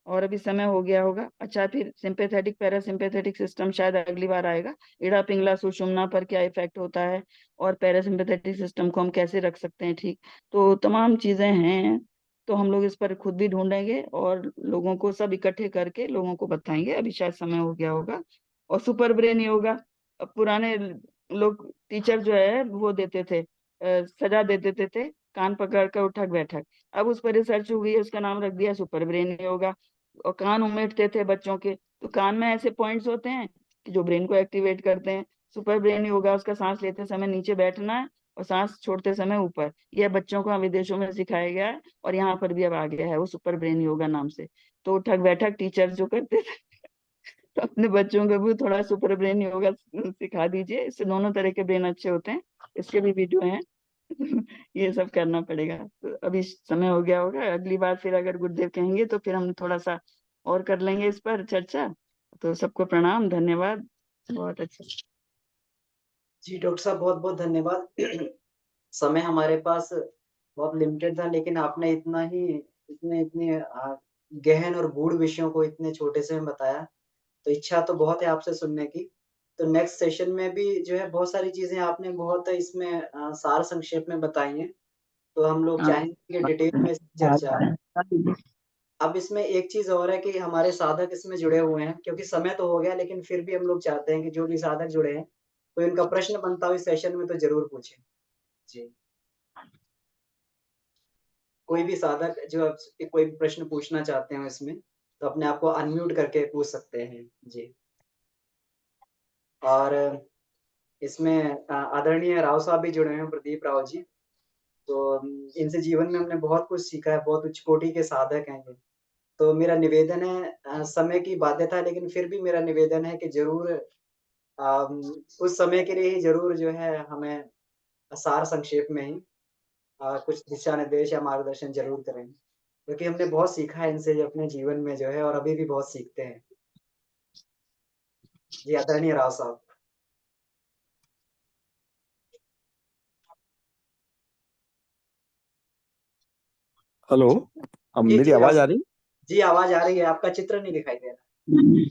और अभी समय हो गया होगा, अच्छा फिर सिंपैथेटिक पैरासिम्पैथेटिक सिस्टम शायद अगली बार आएगा, इड़ा पिंगला सुषुम्ना पर क्या इफेक्ट होता है और पैरासिम्पैथेटिक सिस्टम को हम कैसे रख सकते हैं ठीक। तो तमाम चीजें हैं, तो हम लोग इस पर खुद भी ढूंढेंगे और लोगों को सब इकट्ठे करके लोगों को बताएंगे। अभी शायद समय हो गया होगा। और सुपर ब्रेन योगा, अब पुराने लोग टीचर जो है वो देते थे, सजा दे देते थे, कान पकड़ कर उठक बैठक। अब उस पर रिसर्च हुई है, उसका नाम रख दिया सुपर ब्रेन योगा। और कान उमेटते थे बच्चों के, तो कान में ऐसे पॉइंट्स होते हैं कि जो ब्रेन को एक्टिवेट करते हैं। सुपर ब्रेन योगा, उसका सांस लेते समय नीचे बैठना है और सांस छोड़ते समय ऊपर। यह बच्चों को विदेशों में सिखाया गया है और यहाँ पर भी अब आ गया है वो सुपर ब्रेन योगा नाम से। तो उठक बैठक टीचर जो करते थे, तो अपने बच्चों को भी थोड़ा सुपर ब्रेन योगा सिखा दीजिए, इससे दोनों तरह के ब्रेन अच्छे होते हैं। इसके भी वीडियो हैं। ये सब करना पड़ेगा। तो अभी समय हो गया होगा, अगली बार फिर अगर गुरुदेव कहेंगे तो फिर हम थोड़ा सा और कर लेंगे इस पर चर्चा। तो सबको प्रणाम, धन्यवाद, बहुत अच्छा। जी डॉक्टर साहब बहुत बहुत धन्यवाद। समय हमारे पास बहुत लिमिटेड था, लेकिन आपने इतना ही इतने इतने गहन और गूढ़ विषयों को इतने छोटे से में बताया, तो इच्छा तो बहुत है आपसे सुनने की। तो नेक्स्ट सेशन में भी जो है बहुत सारी चीजें आपने बहुत इसमें सार संक्षेप में बताई हैं, तो हम लोग हाँ चाहेंगे कि डिटेल में इसकी चर्चा। अब इसमें एक चीज और है कि हमारे साधक इसमें जुड़े हुए हैं, क्योंकि समय तो हो गया, लेकिन फिर भी हम लोग चाहते हैं कि जो भी साधक जुड़े हैं, कोई उनका प्रश्न बनता हो इस सेशन में तो जरूर पूछें। जी, कोई भी साधक जो कोई भी प्रश्न पूछना चाहते हो इसमें, तो अपने आप को अनम्यूट करके पूछ सकते हैं। जी, और इसमें आदरणीय राव साहब भी जुड़े हैं, प्रदीप राव जी। तो इनसे जीवन में हमने बहुत कुछ सीखा है, बहुत उच्च कोटि के साधक हैं ये। तो मेरा निवेदन है, समय की बाध्यता है, लेकिन फिर भी मेरा निवेदन है कि ज़रूर कुछ समय के लिए ही ज़रूर जो है हमें सार संक्षेप में ही कुछ दिशा निर्देश या मार्गदर्शन ज़रूर करें। क्योंकि हमने बहुत सीखा है इनसे अपने जीवन में जो है, और अभी भी बहुत सीखते हैं। जी, आदरणीय राव साहब। हेलो, अब जी, मेरी जी राव आवाज आ साहब। रही? जी, आवाज़ आ रही है, आपका चित्र नहीं दिखाई दे रहा।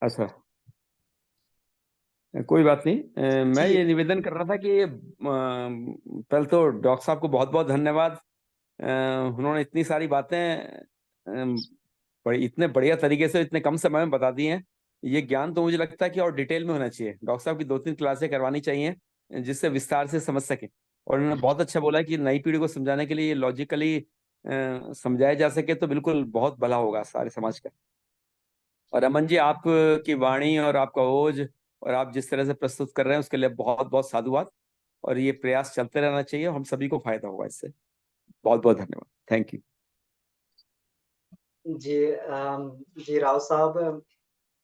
अच्छा, कोई बात नहीं। मैं जी, ये निवेदन कर रहा था कि पहले तो डॉक्टर साहब को बहुत बहुत धन्यवाद। उन्होंने इतनी सारी बातें इतने बढ़िया तरीके से इतने कम समय में बता दी हैं। ये ज्ञान तो मुझे लगता है कि और डिटेल में होना चाहिए। डॉक्टर साहब की 2-3 क्लासें करवानी चाहिए जिससे विस्तार से समझ सके। और उन्होंने बहुत अच्छा बोला कि नई पीढ़ी को समझाने के लिए ये लॉजिकली समझाया जा सके तो बिल्कुल बहुत भला होगा सारे समाज का। और अमन जी, आपकी वाणी और आपका ओज और आप जिस तरह से प्रस्तुत कर रहे हैं उसके लिए बहुत बहुत साधुवाद। और ये प्रयास चलते रहना चाहिए, हम सभी को फायदा होगा इससे। बहुत बहुत धन्यवाद। Thank you. जी राव साहब,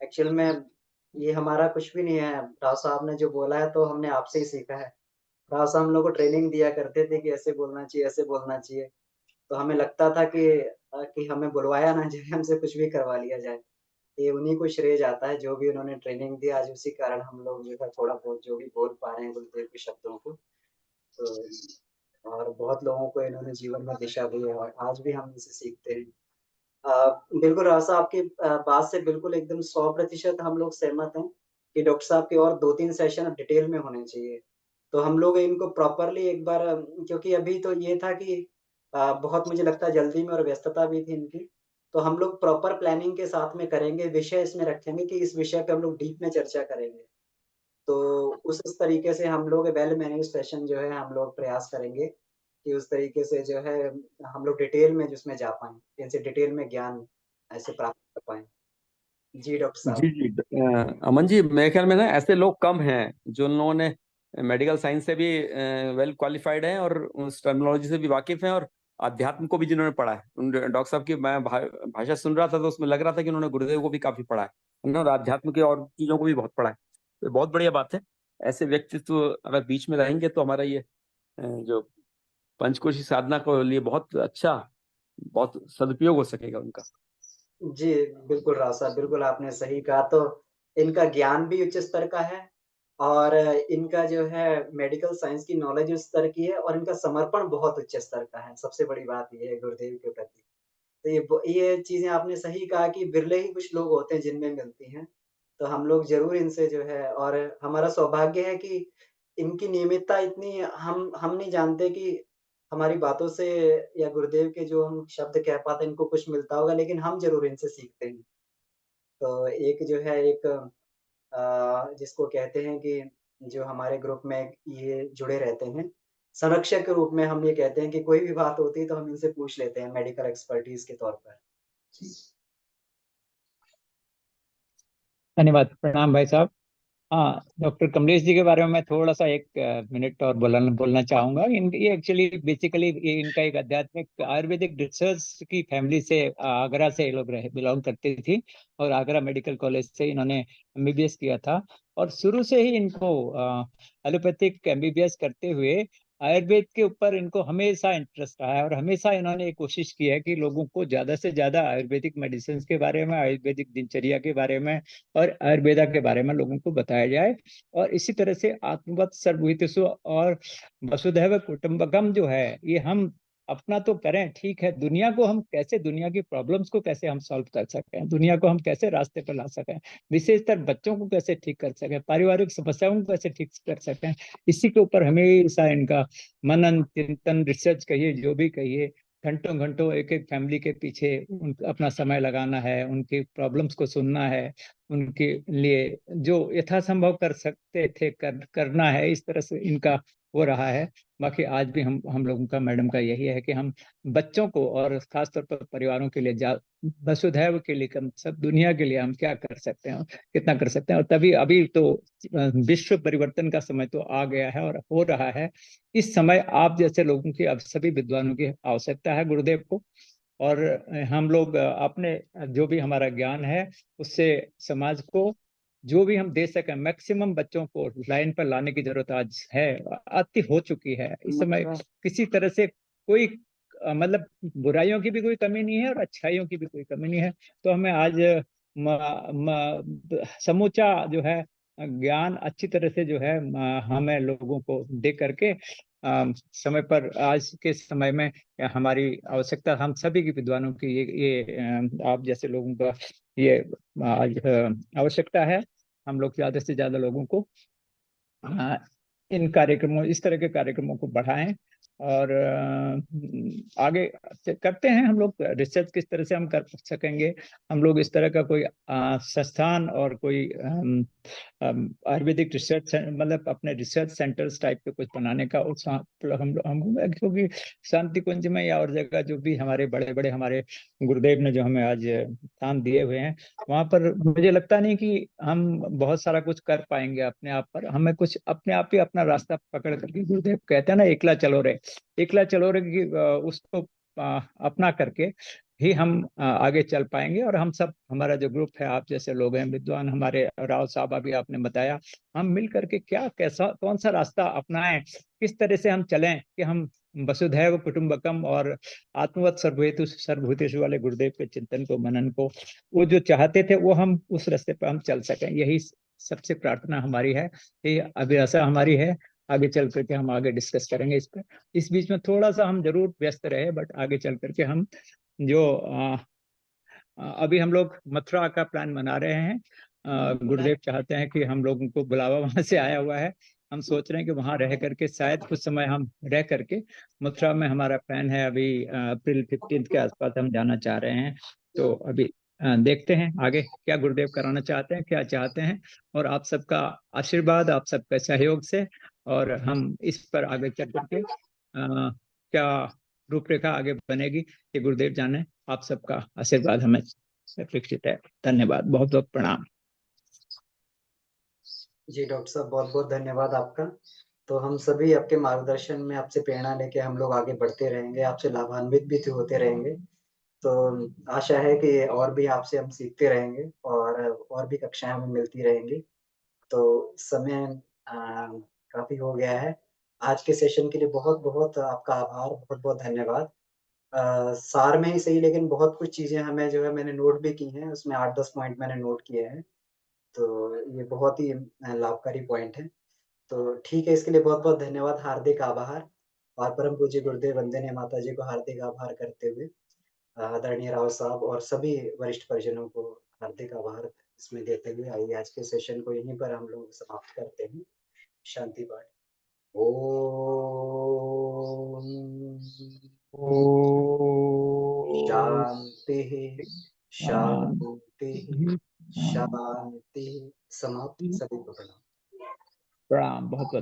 एक्चुअल में ये हमारा कुछ भी नहीं है। राव साहब ने जो बोला है तो हमने आपसे ही सीखा है। राव साहब हम लोग को ट्रेनिंग दिया करते थे कि ऐसे बोलना चाहिए, ऐसे बोलना चाहिए। तो हमें लगता था कि हमें बुलवाया ना जाए, हमसे कुछ भी करवा लिया जाए। ये उन्हीं को श्रेय जाता है, जो भी उन्होंने ट्रेनिंग दी, आज उसी कारण हम लोग जो है थोड़ा बहुत जो भी बोल पा रहे हैं गुरुदेव के शब्दों को। तो और बहुत लोगों को इन्होंने जीवन में दिशा दी है और आज भी हम इनसे सीखते हैं। बिल्कुल राव साहब आपकी बात से बिल्कुल एकदम 100% हम लोग सहमत हैं कि डॉक्टर साहब के और 2-3 सेशन डिटेल में होने चाहिए। तो हम लोग इनको प्रॉपरली एक बार क्योंकि अभी तो ये था कि बहुत मुझे लगता है जल्दी में और व्यस्तता भी थी इनकी। तो हम लोग प्रॉपर प्लानिंग के साथ में करेंगे, विषय इसमें रखेंगे कि इस विषय पे हम लोग डीप में चर्चा करेंगे। तो उस तरीके से हम लोग वेल मैनेज्ड सेशन जो है हम लोग प्रयास करेंगे कि उस तरीके से जो है हम लोग डिटेल में जिसमें जा पाएँ, इनसे डिटेल में ज्ञान ऐसे प्राप्त कर पाएँ। जी, डॉक्टर साहब। जी जी अमन जी, मेरे ख्याल में ना ऐसे लोग कम हैं जो लोगों ने मेडिकल साइंस से भी वेल क्वालिफाइड हैं और उस टर्मिनोलॉजी से भी वाकिफ हैं और अध्यात्म को भी जिन्होंने पढ़ा है। डॉक्टर साहब की मैं भाषा सुन रहा था तो उसमें लग रहा था कि उन्होंने गुरुदेव को भी काफी पढ़ा है ना, और अध्यात्म के और चीजों को भी बहुत पढ़ा है। तो बहुत बढ़िया बात है। ऐसे व्यक्तित्व अगर बीच में रहेंगे तो हमारा ये जो पंचकोशी साधना को लिए बहुत अच्छा, बहुत सदुपयोग हो सकेगा उनका। जी, बिल्कुल राव साहब, बिल्कुल आपने सही कहा। तो इनका ज्ञान भी उच्च स्तर का है और इनका जो है मेडिकल साइंस की नॉलेज उस स्तर की है और इनका समर्पण बहुत उच्च स्तर का है। सबसे बड़ी बात ये है गुरुदेव के प्रति। तो ये चीज़ें आपने सही कहा कि बिरले ही कुछ लोग होते हैं जिनमें मिलती हैं। तो हम लोग ज़रूर इनसे जो है और हमारा सौभाग्य है कि इनकी नियमितता इतनी हम नहीं जानते कि हमारी बातों से या गुरुदेव के जो हम शब्द कह पाते हैं इनको कुछ मिलता होगा, लेकिन हम ज़रूर इनसे सीखते हैं। तो एक जो है एक जिसको कहते हैं कि जो हमारे ग्रुप में ये जुड़े रहते हैं, संरक्षक के रूप में हम ये कहते हैं कि कोई भी बात होती है तो हम इनसे पूछ लेते हैं मेडिकल एक्सपर्टीज़ के तौर पर। जी। धन्यवाद, प्रणाम भाई साहब। हाँ, डॉक्टर कमलेश जी के बारे में मैं थोड़ा सा एक मिनट और बोलना बोलना चाहूंगा। ये एक्चुअली बेसिकली इनका एक आध्यात्मिक आयुर्वेदिक रिसर्च की फैमिली से आगरा से ये लोग रहे बिलोंग करती थी और आगरा मेडिकल कॉलेज से इन्होंने एमबीबीएस किया था। और शुरू से ही इनको एलोपैथिक एमबीबीएस करते हुए आयुर्वेद के ऊपर इनको हमेशा इंटरेस्ट रहा है और हमेशा इन्होंने ये कोशिश की है कि लोगों को ज्यादा से ज्यादा आयुर्वेदिक मेडिसिन के बारे में, आयुर्वेदिक दिनचर्या के बारे में और आयुर्वेदा के बारे में लोगों को बताया जाए। और इसी तरह से आत्मवत सर्वभूतेषु और वसुधैव कुटुंबकम जो है, ये हम अपना तो करें, ठीक है, दुनिया को हम कैसे, दुनिया की प्रॉब्लम्स को कैसे हम सॉल्व कर सकें, दुनिया को हम कैसे रास्ते पर ला सकें, विशेषतर बच्चों को कैसे ठीक कर सकें, पारिवारिक समस्याओं को कैसे ठीक कर सकें, इसी के ऊपर हमेशा इनका मनन चिंतन रिसर्च कहिए, जो भी कहिए, घंटों घंटों एक एक फैमिली के पीछे अपना समय लगाना है, उनकी प्रॉब्लम्स को सुनना है, उनके लिए जो यथासंभव कर सकते थे करना है, इस तरह से इनका हो रहा है। बाकी आज भी हम लोगों का, मैडम का यही है कि हम बच्चों को और खासतौर पर परिवारों के लिए वसुधैव के लिए, कम सब दुनिया के लिए हम क्या कर सकते हैं, कितना कर सकते हैं। और तभी अभी तो विश्व परिवर्तन का समय तो आ गया है और हो रहा है। इस समय आप जैसे लोगों की, अब सभी विद्वानों की आवश्यकता है गुरुदेव को। और हम लोग अपने जो भी हमारा ज्ञान है उससे समाज को जो भी हम दे सकें, मैक्सिमम बच्चों को लाइन पर लाने की जरूरत आज है, आती हो चुकी है। इस समय किसी तरह से कोई मतलब बुराइयों की भी कोई कमी नहीं है और अच्छाइयों की भी कोई कमी नहीं है। तो हमें आज समूचा जो है ज्ञान अच्छी तरह से जो है हमें लोगों को दे करके समय पर, आज के समय में हमारी आवश्यकता, हम सभी की विद्वानों की ये आप जैसे लोगों का ये आज आवश्यकता है। हम लोग ज्यादा से ज्यादा लोगों को इन कार्यक्रमों, इस तरह के कार्यक्रमों को बढ़ाएं और आगे करते हैं। हम लोग रिसर्च किस तरह से हम कर सकेंगे, हम लोग इस तरह का कोई संस्थान और कोई आयुर्वेदिक रिसर्च मतलब अपने रिसर्च सेंटर्स टाइप के कुछ बनाने का हम क्योंकि शांति कुंज में या और जगह जो भी हमारे बड़े बड़े हमारे गुरुदेव ने जो हमें आज स्थान दिए हुए हैं, वहां पर मुझे लगता नहीं कि हम बहुत सारा कुछ कर पाएंगे अपने आप पर। हमें कुछ अपने आप ही अपना रास्ता पकड़ करके, गुरुदेव कहते हैं ना, एकला चलो रे, एकला चलो रे की उसको अपना करके ही हम आगे चल पाएंगे। और हम सब, हमारा जो ग्रुप है, आप जैसे लोग हैं विद्वान, हमारे राव साहब अभी आपने बताया, हम मिल करके क्या कैसा कौन सा रास्ता अपनाएं, किस तरह से हम चलें कि हम वसुधैव कुटुंबकम और आत्मवत सर्वहेतु सर्वभूतेषु वाले गुरुदेव के चिंतन को, मनन को, वो जो चाहते थे वो हम उस रास्ते पर हम चल सकें। यही सबसे प्रार्थना हमारी है, ये अभिलाषा हमारी है। आगे चल करके हम आगे डिस्कस करेंगे इस पर। इस बीच में थोड़ा सा हम जरूर व्यस्त रहे, बट आगे चल करके हम जो अभी हम लोग मथुरा का प्लान बना रहे हैं। गुरुदेव चाहते हैं कि हम लोगों को बुलावा वहां से आया हुआ है, हम सोच रहे हैं कि वहां रह करके शायद कुछ समय हम रह करके मथुरा में हमारा प्लान है। अभी अप्रैल 15 के आसपास हम जाना चाह रहे हैं। तो अभी देखते हैं आगे क्या गुरुदेव कराना चाहते हैं, क्या चाहते हैं। और आप सबका आशीर्वाद, आप सबका सहयोग से, और हम इस पर आगे चल करके क्या रूपरेखा आगे बनेगी ये गुरुदेव जाने। आप सबका आशीर्वाद हमें अपेक्षित है। धन्यवाद, बहुत बहुत प्रणाम। जी डॉक्टर साहब, बहुत बहुत धन्यवाद आपका। तो हम सभी आपके मार्गदर्शन में आपसे प्रेरणा लेके हम लोग आगे बढ़ते रहेंगे, आपसे लाभान्वित भी होते रहेंगे। तो आशा है कि और भी आपसे हम सीखते रहेंगे और भी कक्षाएं हमें मिलती रहेंगी। तो समय काफी हो गया है। आज के सेशन के लिए बहुत बहुत आपका आभार, बहुत बहुत धन्यवाद। सार में ही सही, लेकिन बहुत कुछ चीजें हमें जो है मैंने नोट भी की हैं, उसमें 8-10 पॉइंट मैंने नोट किए हैं। तो ये बहुत ही लाभकारी पॉइंट है। तो ठीक है, इसके लिए बहुत बहुत धन्यवाद, हार्दिक आभार। और परम पूज्य गुरुदेव वंदनीय माता जी को हार्दिक आभार करते हुए आदरणीय राव साहब और सभी वरिष्ठ परिजनों को हार्दिक आभार इसमें देते हुए, आइए आज के सेशन को यहीं पर हम लोग समाप्त करते हैं। शांति पाठ। ओम शांति शांति शांति। समाप्त। सभी को प्रणाम। प्रणाम, बहुत बहुत